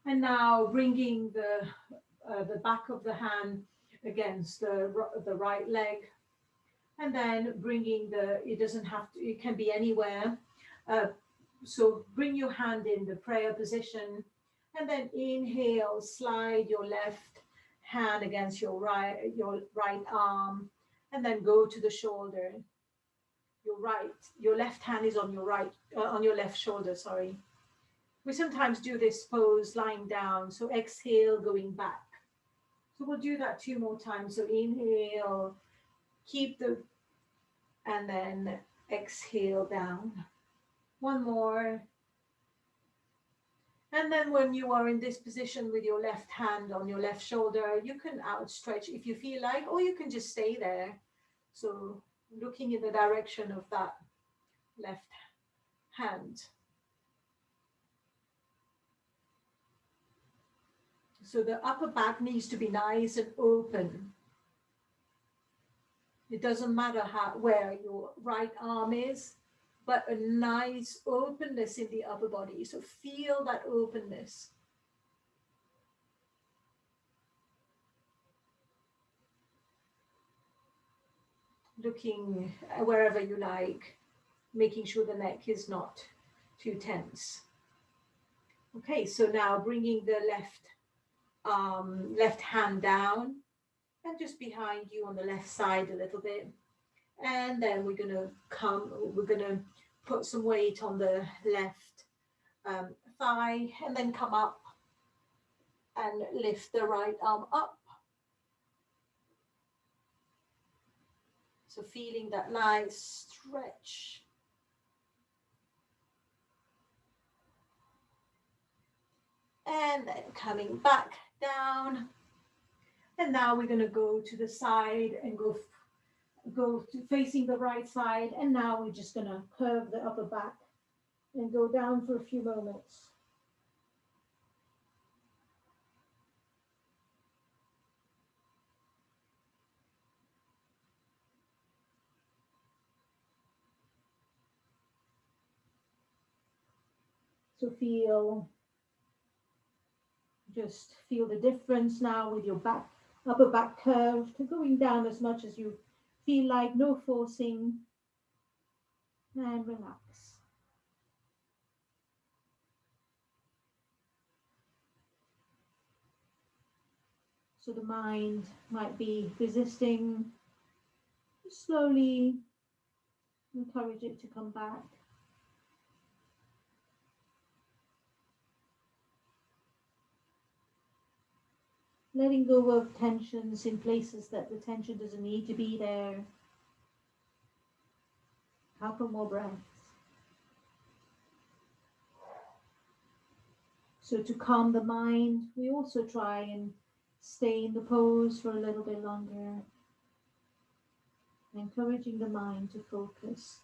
S1: And now bringing the back of the hand against the right leg. And then bringing it can be anywhere. So bring your hand in the prayer position, and then inhale, slide your left hand against your right arm, and then go to the shoulder. Your left hand is on your left shoulder, sorry. We sometimes do this pose lying down, so exhale, going back. So we'll do that 2 more times. So inhale, and then exhale down. 1 more. And then when you are in this position with your left hand on your left shoulder, you can outstretch if you feel like, or you can just stay there. So looking in the direction of that left hand. So the upper back needs to be nice and open. It doesn't matter where your right arm is, but a nice openness in the upper body. So feel that openness. looking wherever you like, making sure the neck is not too tense. Okay, so now bringing the left hand down and just behind you on the left side a little bit. And then we're gonna put some weight on the left thigh and then come up and lift the right arm up. So feeling that nice stretch. And then coming back down. And now we're going to go to the side and go to facing the right side. And now we're just going to curve the upper back and go down for a few moments. So just feel the difference now with your upper back curved, going down as much as you feel like, no forcing, and relax. So the mind might be resisting, slowly encourage it to come back. Letting go of tensions in places that the tension doesn't need to be there. Couple more breaths. So to calm the mind, we also try and stay in the pose for a little bit longer, encouraging the mind to focus.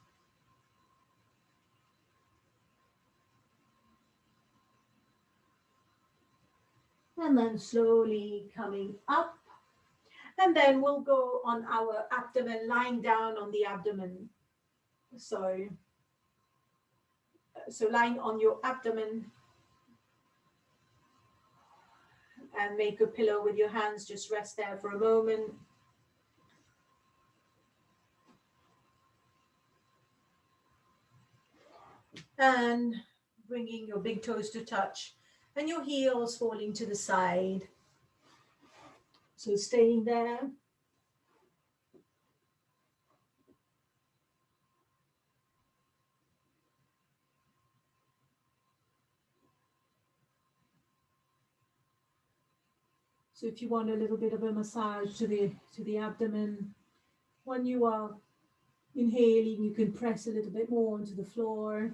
S1: And then slowly coming up. And then we'll go on our abdomen, lying down on the abdomen. So lying on your abdomen and make a pillow with your hands, just rest there for a moment. And bringing your big toes to touch and your heels falling to the side. So staying there. So if you want a little bit of a massage to the abdomen, when you are inhaling, you can press a little bit more onto the floor.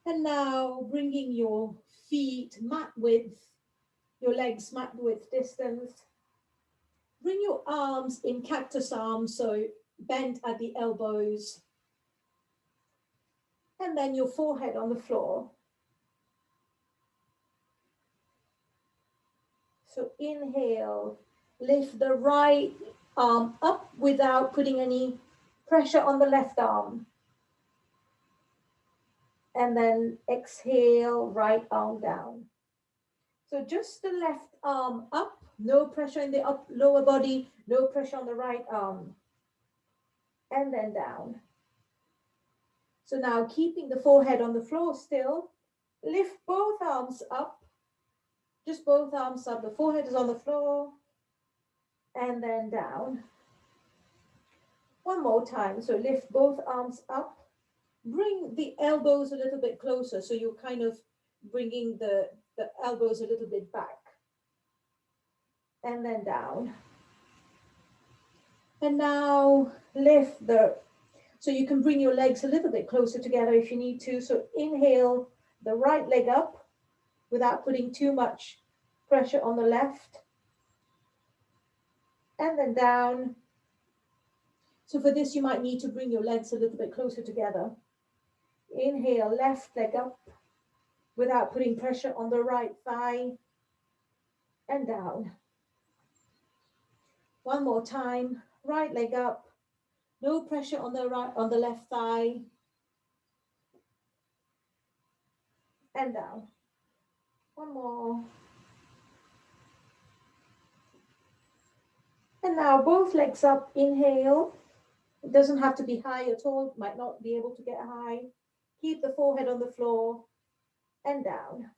S1: And now bringing your feet mat width, your legs mat width distance. Bring your arms in cactus arms, so bent at the elbows. And then your forehead on the floor. So inhale, lift the right arm up without putting any pressure on the left arm. And then exhale, right arm down. So just the left arm up, no pressure in the lower body, no pressure on the right arm. And then down. So now keeping the forehead on the floor still, lift both arms up, just both arms up. The forehead is on the floor and then down. One more time. So lift both arms up. Bring the elbows a little bit closer. So you're kind of bringing the elbows a little bit back. And then down. And now lift so you can bring your legs a little bit closer together if you need to. So inhale the right leg up without putting too much pressure on the left. And then down. So for this, you might need to bring your legs a little bit closer together. Inhale, left leg up without putting pressure on the right thigh. And down. One more time, right leg up, no pressure on the left thigh, and down. One more. And now both legs up, inhale. It doesn't have to be high at all, might not be able to get high. Keep the forehead on the floor and down.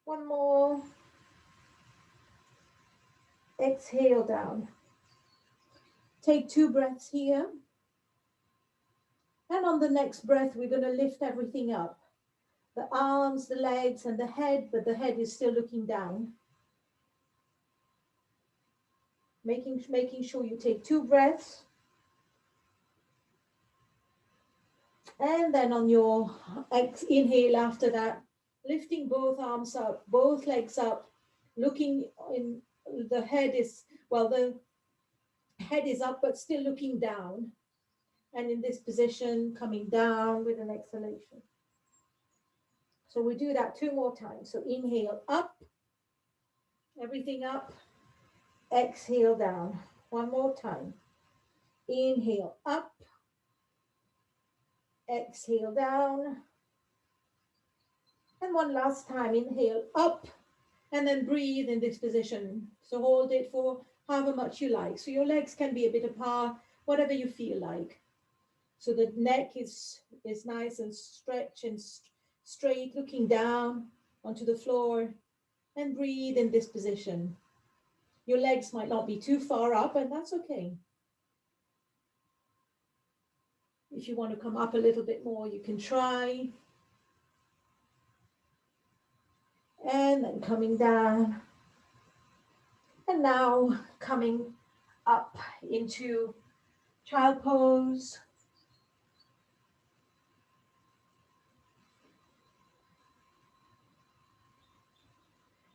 S1: One more. Exhale down. Take 2 breaths here. And on the next breath, we're going to lift everything up. The arms, the legs, and the head, but the head is still looking down. Making sure you take 2 breaths. And then on your inhale after that, lifting both arms up, both legs up, looking in the head is, well, the head is up, but still looking down. And in this position, coming down with an exhalation. So we do that 2 more times. So inhale up, everything up, exhale down. One more time. Inhale up, exhale down. And one last time, inhale up, and then breathe in this position. So hold it for however much you like. So your legs can be a bit apart, whatever you feel like. So the neck is nice and stretched and straight, looking down onto the floor, and breathe in this position. Your legs might not be too far up, and that's okay. If you want to come up a little bit more, you can try. And then coming down. And now coming up into child pose.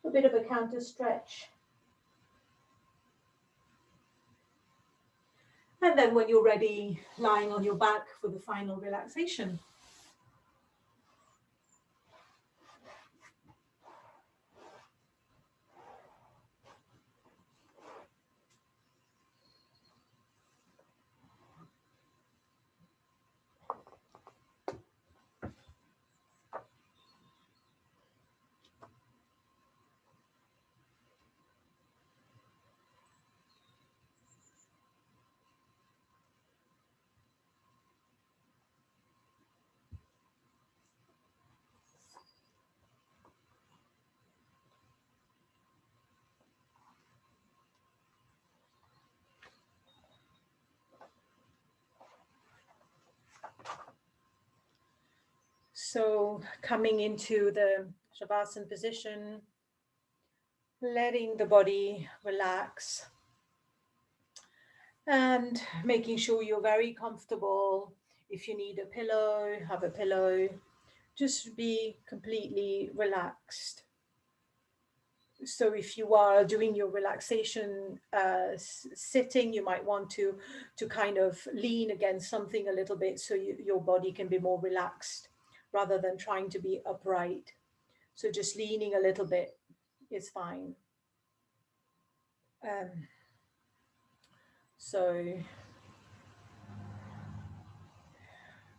S1: A bit of a counter stretch. And then when you're ready, lying on your back for the final relaxation. So coming into the Shavasana position, letting the body relax and making sure you're very comfortable. If you need a pillow, have a pillow. Just be completely relaxed. So if you are doing your relaxation sitting, you might want to kind of lean against something a little bit so your body can be more relaxed rather than trying to be upright. So just leaning a little bit is fine. So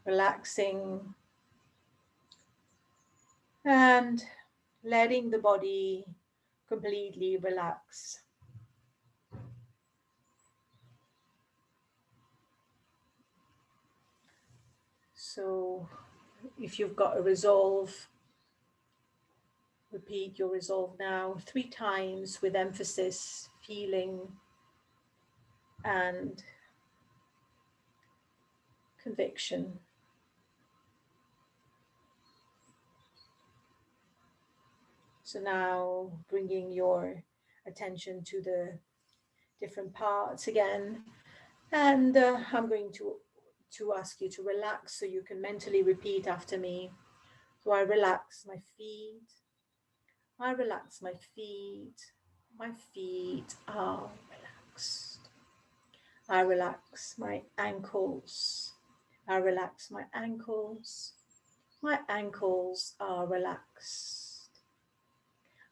S1: relaxing and letting the body completely relax. So if you've got a resolve, repeat your resolve now 3 times with emphasis, feeling and conviction. So now bringing your attention to the different parts again. And I'm going to ask you to relax so you can mentally repeat after me. So I relax my feet. I relax my feet. My feet are relaxed. I relax my ankles. I relax my ankles. My ankles are relaxed.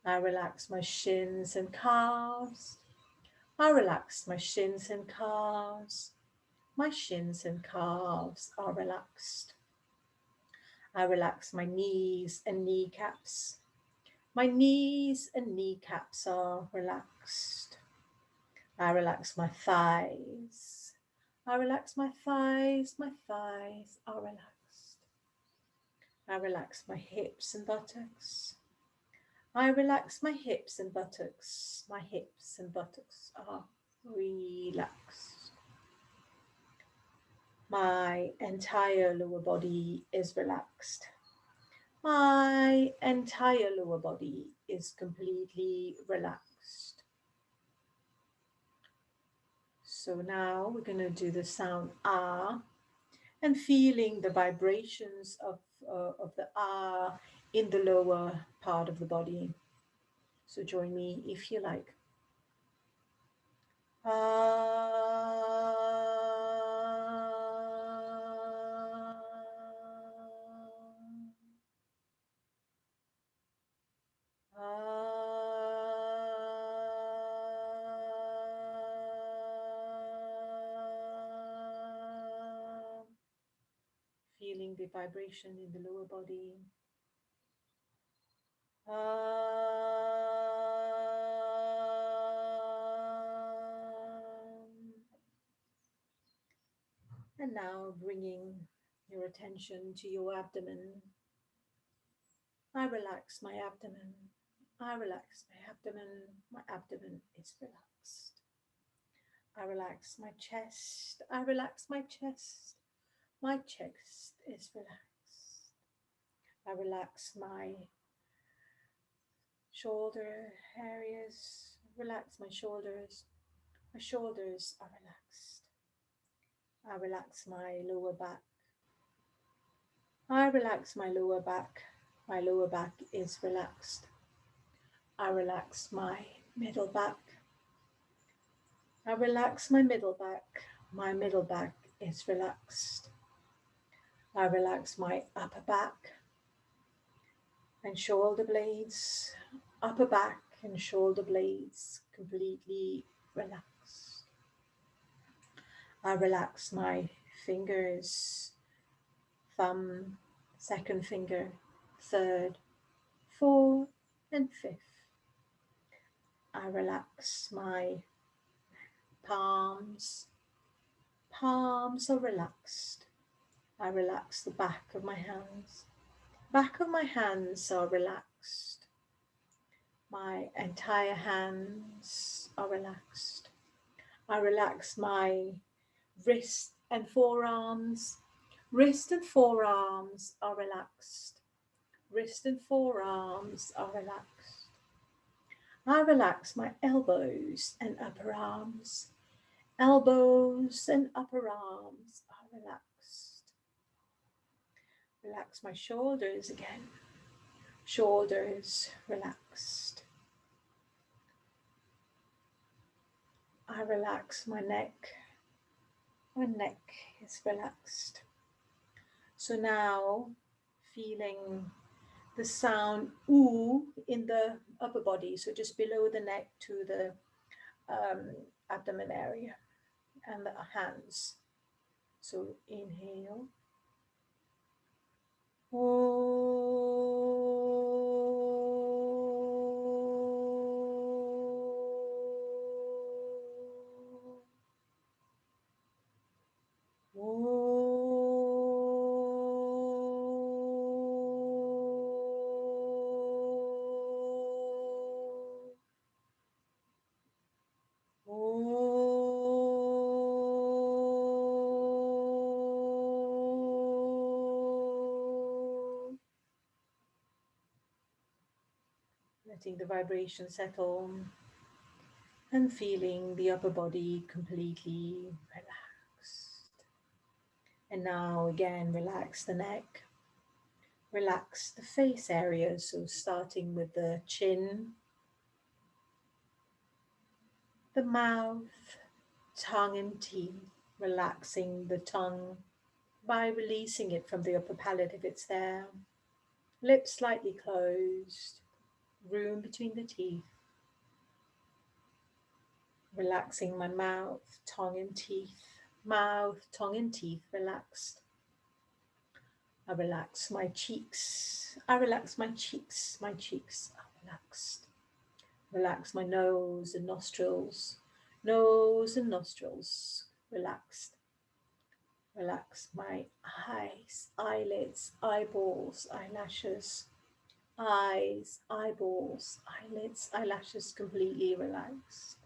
S1: I relax my shins and calves. I relax my shins and calves. My shins and calves are relaxed. I relax my knees and kneecaps. My knees and kneecaps are relaxed. I relax my thighs. I relax my thighs. My thighs are relaxed. I relax my hips and buttocks. I relax my hips and buttocks. My hips and buttocks are relaxed. My entire lower body is relaxed. My entire lower body is completely relaxed. So now we're going to do the sound ah, and feeling the vibrations of the ah in the lower part of the body. So join me if you like. Feeling the vibration in the lower body. And now bringing your attention to your abdomen. I relax my abdomen. I relax my abdomen. My abdomen is relaxed. I relax my chest. I relax my chest. My chest is relaxed. I relax my shoulder areas. Relax my shoulders. My shoulders are relaxed. I relax my lower back. I relax my lower back. My lower back is relaxed. I relax my middle back. I relax my middle back. My middle back is relaxed. I relax my upper back and shoulder blades. Upper back and shoulder blades completely relaxed. I relax my fingers, thumb, second finger, third, fourth, and fifth. I relax my palms. Palms are relaxed. I relax the back of my hands. Back of my hands are relaxed. My entire hands are relaxed. I relax my wrist and forearms. Wrist and forearms are relaxed. Wrist and forearms are relaxed. I relax my elbows and upper arms. Elbows and upper arms are relaxed. Relax my shoulders again. Shoulders relaxed. I relax my neck. My neck is relaxed. So now feeling the sound ooh in the upper body, so just below the neck to the abdomen area and the hands. So inhale. Letting the vibration settle and feeling the upper body completely relaxed. And now again, relax the neck, relax the face area. So starting with the chin, the mouth, tongue and teeth, relaxing the tongue by releasing it from the upper palate if it's there. Lips slightly closed, room between the teeth. Relaxing my mouth, tongue and teeth. Mouth, tongue and teeth relaxed. I relax my cheeks. I relax my cheeks. My cheeks are relaxed. Relax my nose and nostrils. Nose and nostrils relaxed. Relax my eyes, eyelids, eyeballs, eyelashes, eyes, eyeballs, eyelids, eyelashes completely relaxed.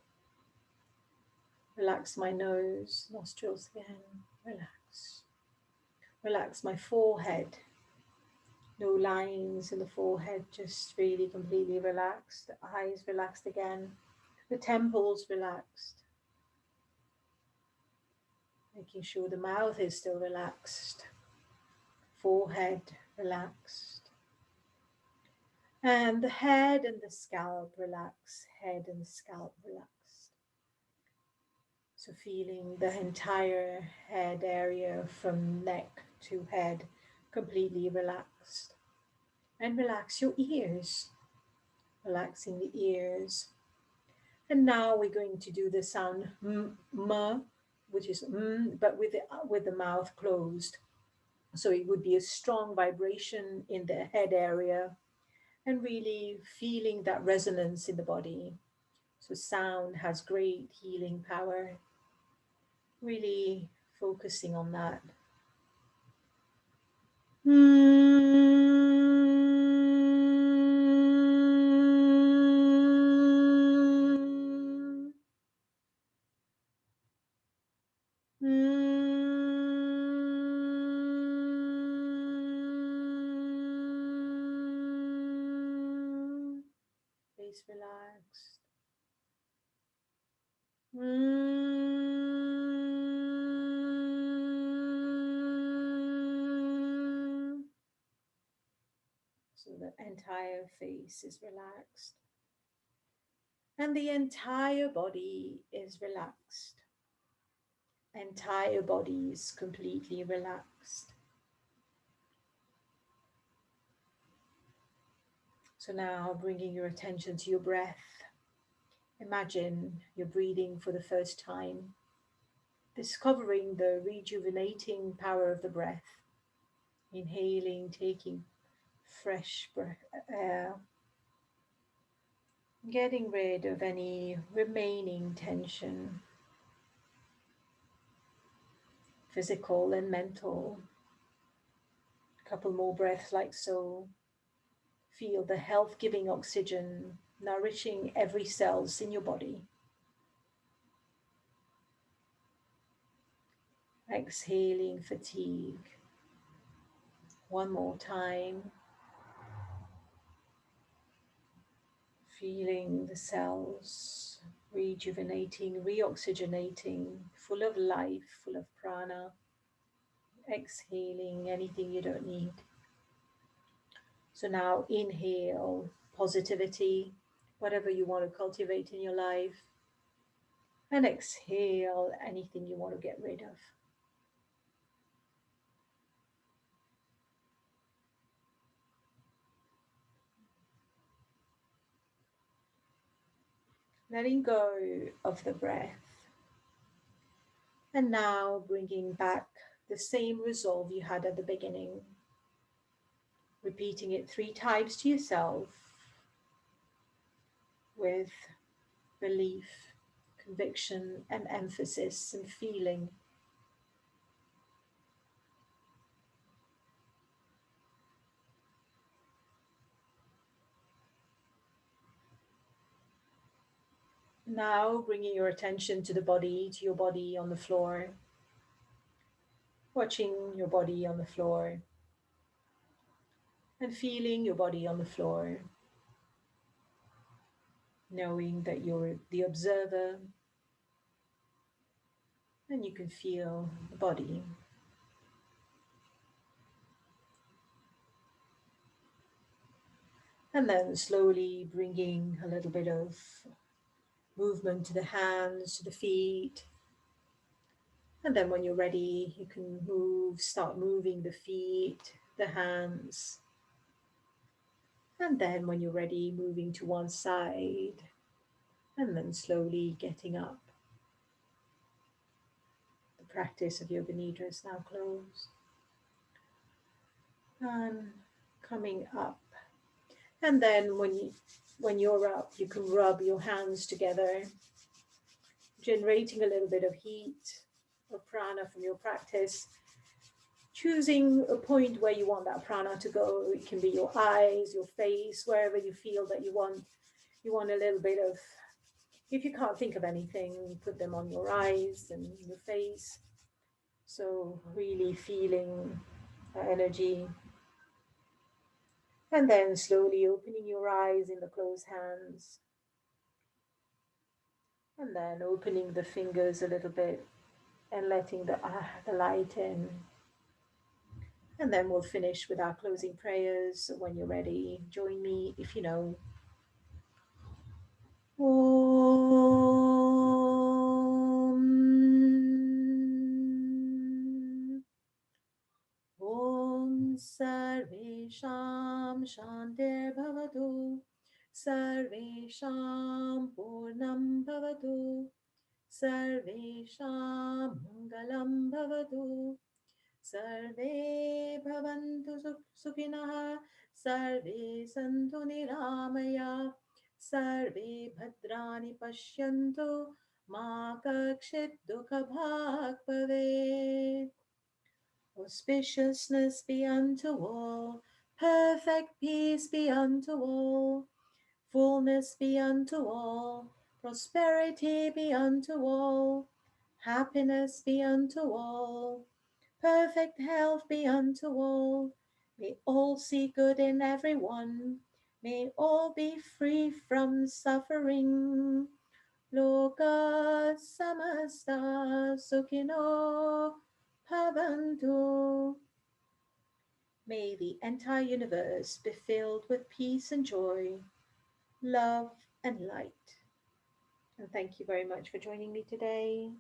S1: Relax my nose, nostrils again, relax. Relax my forehead. No lines in the forehead, just really completely relaxed. The eyes relaxed again. The temples relaxed. Making sure the mouth is still relaxed. Forehead relaxed. And the head and the scalp relax. Head and scalp relaxed. So feeling the entire head area from neck to head completely relaxed. And relax your ears. Relaxing the ears. And now we're going to do the sound m, which is but with the mouth closed. So it would be a strong vibration in the head area and really feeling that resonance in the body. So sound has great healing power. Really focusing on that. Face relaxed. So the entire face is relaxed. And the entire body is relaxed. Entire body is completely relaxed. So now bringing your attention to your breath. Imagine you're breathing for the first time, discovering the rejuvenating power of the breath. Inhaling, taking fresh breath, air, getting rid of any remaining tension, physical and mental. A couple more breaths like so. Feel the health-giving oxygen nourishing every cells in your body. Exhaling fatigue. One more time. Feeling the cells rejuvenating, reoxygenating, full of life, full of prana. Exhaling anything you don't need. So now inhale positivity, whatever you want to cultivate in your life, and exhale anything you want to get rid of. Letting go of the breath. And now bringing back the same resolve you had at the beginning. Repeating it 3 times to yourself with belief, conviction, and emphasis and feeling. Now bringing your attention to the body, to your body on the floor. Watching your body on the floor and feeling your body on the floor. Knowing that you're the observer and you can feel the body. And then slowly bringing a little bit of movement to the hands, to the feet. And then when you're ready, you can start moving the feet, the hands. And then when you're ready, moving to one side. And then slowly getting up. The practice of Yoga Nidra is now closed. and coming up. And then when you're up, you can rub your hands together, generating a little bit of heat or prana from your practice, choosing a point where you want that prana to go. It can be your eyes, your face, wherever you feel that you want a little bit of. If you can't think of anything, put them on your eyes and your face. So really feeling that energy. And then slowly opening your eyes in the closed hands. And then opening the fingers a little bit and letting the light in. And then we'll finish with our closing prayers. So when you're ready, join me if you know. Om. Om Sarvesham Shantir Bhavatu. Sarvesham Purnam Bhavatu. Sarvesham Mangalam Bhavatu. Sarve Bhavantu Sukhinah. Sarve Santu Niramaya. Sarve Bhadrani Pashyantu. Ma Kakshit Dukha Bhag Bhavet. Auspiciousness be unto all, perfect peace be unto all, fullness be unto all, prosperity be unto all, happiness be unto all, perfect health be unto all. May all see good in everyone. May all be free from suffering. Loka samasta sukhino bhavantu. May the entire universe be filled with peace and joy, love and light. And thank you very much for joining me today.